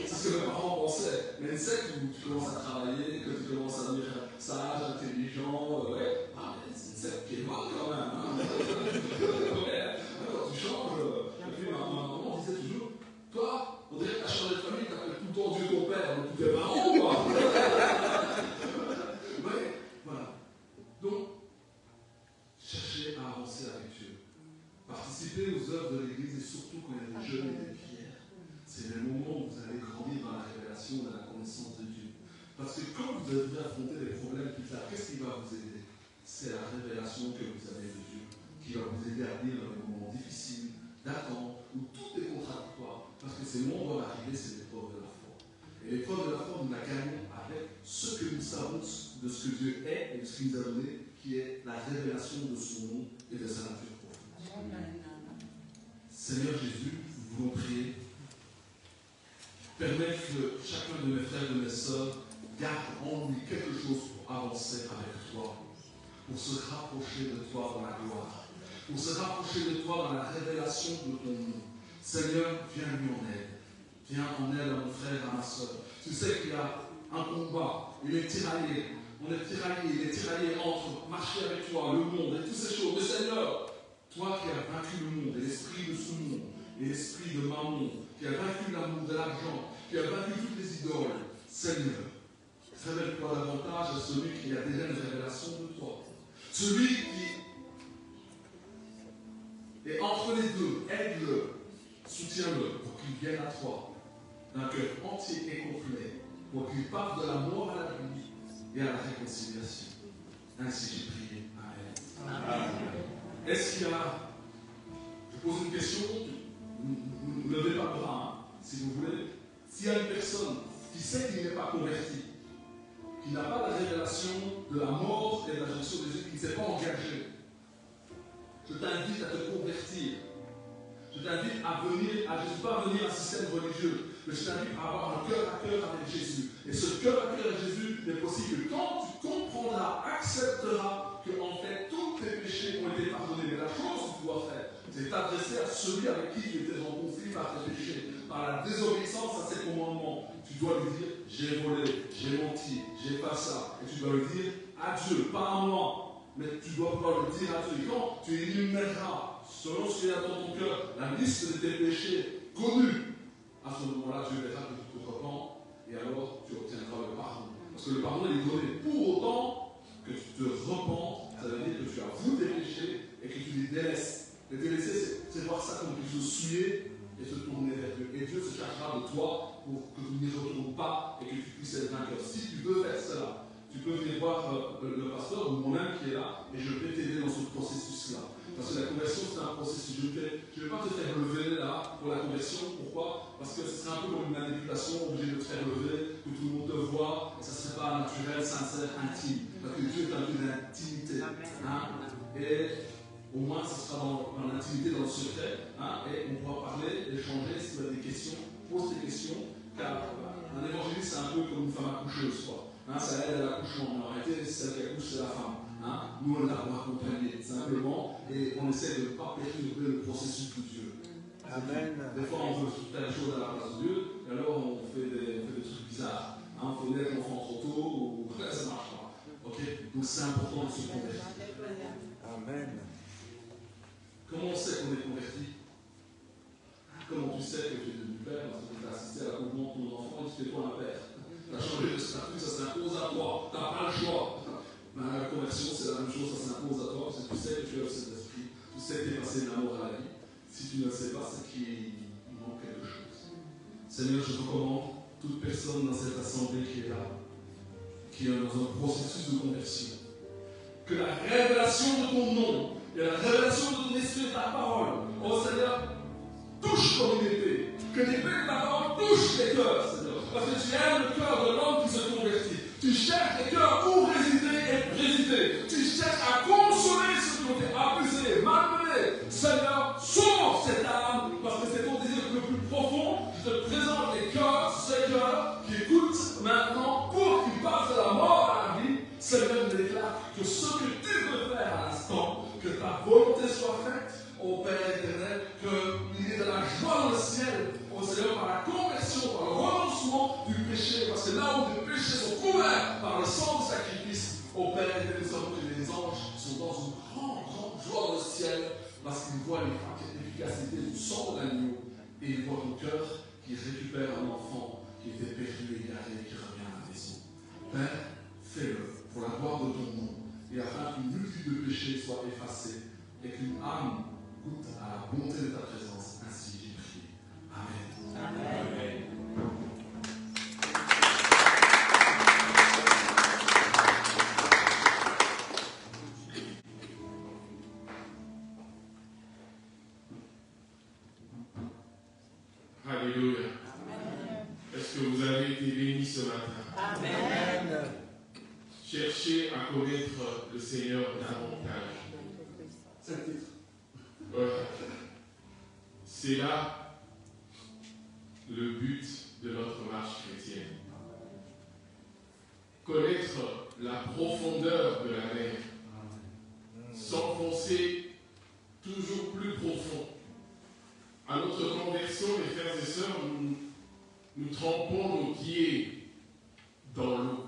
C'est ce que mes parents pensaient. Mais une secte où tu commences à travailler, que tu commences à devenir sage, intelligent, ouais. Ah, mais c'est une secte qui est bonne quand même. Hein. Ouais. Quand tu changes, et puis ma maman disait toujours, toi, on dirait que tu as changé de famille, tu appelles tout le temps Dieu ton père, donc tous tes parents, quoi. Ouais, voilà. Donc, cherchez à et surtout quand il y a des jeunes et des pierres, c'est le moment où vous allez grandir dans la révélation, dans la connaissance de Dieu. Parce que quand vous devrez affronter des problèmes plus tard, qu'est-ce qui va vous aider? C'est la révélation que vous avez de Dieu, qui va vous aider à vivre dans les moments difficiles, d'attente, où tout est contradictoire. Parce que ces moments doivent arriver, c'est l'épreuve de la foi. Et l'épreuve de la foi, nous la gagnons avec ce que nous savons de ce que Dieu est et de ce qu'il nous a donné, qui est la révélation de son nom et de sa nature profonde. Seigneur Jésus, nous voulons prier. Permettre que chacun de mes frères et de mes sœurs garde en lui quelque chose pour avancer avec toi, pour se rapprocher de toi dans la gloire, pour se rapprocher de toi dans la révélation de ton nom. Seigneur, viens lui en aide. Viens en aide à mon frère, à ma soeur. Tu sais qu'il y a un combat, il est tiraillé. On est tiraillé, il est tiraillé entre marcher avec toi, le monde et toutes ces choses. Mais Seigneur, toi qui as vaincu le monde et l'esprit de ce monde et l'esprit de Mammon, qui a vaincu l'amour de l'argent, qui a vaincu toutes les idoles, Seigneur, révèle-toi davantage à celui qui a déjà une révélation de toi. Celui qui est entre les deux, aide-le, soutiens-le pour qu'il vienne à toi d'un cœur entier et complet, pour qu'il parte de la mort à la vie et à la réconciliation. Ainsi j'ai prié. Amen. Amen. Est-ce qu'il y a, je pose une question, ne levez pas le bras, si vous voulez. S'il y a une personne qui sait qu'il n'est pas converti, qui n'a pas la révélation de la mort et de la résurrection de Jésus, qui ne s'est pas engagé, je t'invite à te convertir. Je t'invite à venir à Jésus, pas à venir à un système religieux, mais je t'invite à avoir un cœur à cœur avec Jésus. Et ce cœur à cœur avec Jésus n'est possible que quand tu comprendras, accepteras que en fait tous tes péchés ont été pardonnés. Mais la chose que tu dois faire, c'est t'adresser à celui avec qui tu étais en conflit par tes péchés, par la désobéissance à ses commandements. Tu dois lui dire, j'ai volé, j'ai menti, j'ai pas ça. Et tu dois lui dire à Dieu, pas à moi. Mais tu dois pouvoir le dire à Dieu. Et quand tu énuméreras, selon ce qu'il y a dans ton cœur, la liste de tes péchés connus, à ce moment-là, Dieu verra que tu te repens et alors tu obtiendras le pardon. Parce que le pardon est donné pour autant que tu te repens, ça veut dire que tu avoues tes péchés et que tu les délaisses. Les délaisser, c'est voir ça comme quelque chose souillé et se tourner vers Dieu. Et Dieu se chargera de toi pour que tu n'y retournes pas et que tu puisses être vainqueur. Si tu veux faire cela, tu peux venir voir le pasteur ou moi-même qui est là et je vais t'aider dans ce processus-là. Parce que la conversion, c'est un processus. Je ne vais pas te faire lever là pour la conversion. Pourquoi? Parce que ce serait un peu comme une manipulation, obligé de te faire lever, que tout le monde te voit, et ça ne serait pas naturel, sincère, intime. Parce que Dieu est un Dieu d'intimité. Hein? Et au moins, ce sera dans l'intimité, dans le secret. Hein? Et on pourra parler, échanger, si tu as des questions, pose des questions. Car un évangéliste, c'est un peu comme une femme accoucheuse, quoi. Hein, ça aide à l'accouchement, mais en réalité, celle qui accouche, c'est la femme. Hein. Nous, on est là pour accompagner, simplement, et on essaie de ne pas perturber le processus de Dieu. Amen. Des fois, on veut faire les choses à la place de Dieu, et alors on fait des trucs bizarres. Hein, on fait naître l'enfant trop tôt, ou ça ne marche pas. Okay. Donc, c'est important de se convertir. Amen. Comment on sait qu'on est converti? Comment tu sais que tu es devenu père? Parce que tu as assisté à l'accompagnement de ton enfant et tu fais toi un père. Tu as changé de statut, ça s'impose à toi. Tu n'as pas le choix. Ben, la conversion, c'est la même chose, ça s'impose à toi, parce que tu sais que tu as cet esprit, tu sais que tu es passé de la mort à la vie. Si tu ne le sais pas, c'est qu'il manque quelque chose. Seigneur, je recommande toute personne dans cette assemblée qui est là, qui est dans un processus de conversion. Que la révélation de ton nom et la révélation de ton esprit et de ta parole, oh Seigneur, touche comme une épée. Que l'épée de ta parole touche les cœurs, Seigneur. Parce que tu aimes le cœur de l'homme qui se convertit. Tu cherches des cœurs où résider et résider. Tu cherches à consoler ceux qui ont été abusés, malmenés. Seigneur, sauve cette âme, parce que c'est ton désir le plus profond. Je te présente les cœurs, ces cœurs qui écoutent maintenant pour qu'ils passent de la mort à la vie. Seigneur, je déclare que ce que tu veux faire à l'instant, que ta volonté soit faite, ô Père éternel, qu'il y ait de la joie dans le ciel, ô Seigneur, par la conversion, par le renoncement du péché, parce que là où les péchés sont couverts par le sang du sacrifice, ô Père éternel, nous savons que les anges sont dans une grande, grande joie dans le ciel, parce qu'ils voient l'efficacité du sang de l'agneau, et ils voient ton cœur qui récupère un enfant qui était perdu, égaré, qui revient à la maison. Père, fais-le pour la gloire de ton nom, et afin qu'une multitude de péchés soit effacée, et qu'une âme goûte à la bonté de ta présence. Ainsi j'ai prié. Amen. Amen. Alléluia. Est-ce que vous avez été bénis ce matin? Amen. Cherchez à connaître le Seigneur davantage. C'est le titre. C'est là le but de notre marche chrétienne. Connaître la profondeur de la mer, s'enfoncer toujours plus profond. À notre conversion, mes frères et sœurs, nous trempons nos pieds dans l'eau.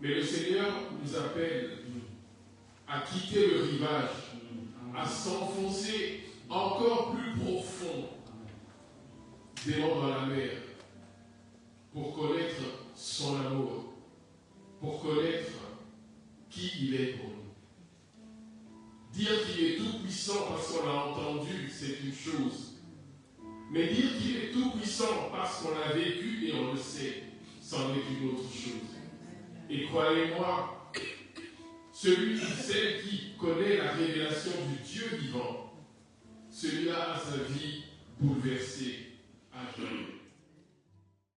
Mais le Seigneur nous appelle à quitter le rivage, à s'enfoncer encore plus profond dans la mer, pour connaître son amour, pour connaître qui il est pour nous. Dire qu'il est tout puissant parce qu'on l'a entendu, c'est une chose. Mais dire qu'il est tout puissant parce qu'on l'a vécu et on le sait, c'en est une autre chose. Et croyez-moi, celle qui connaît la révélation du Dieu vivant, celui-là a sa vie bouleversée à jamais.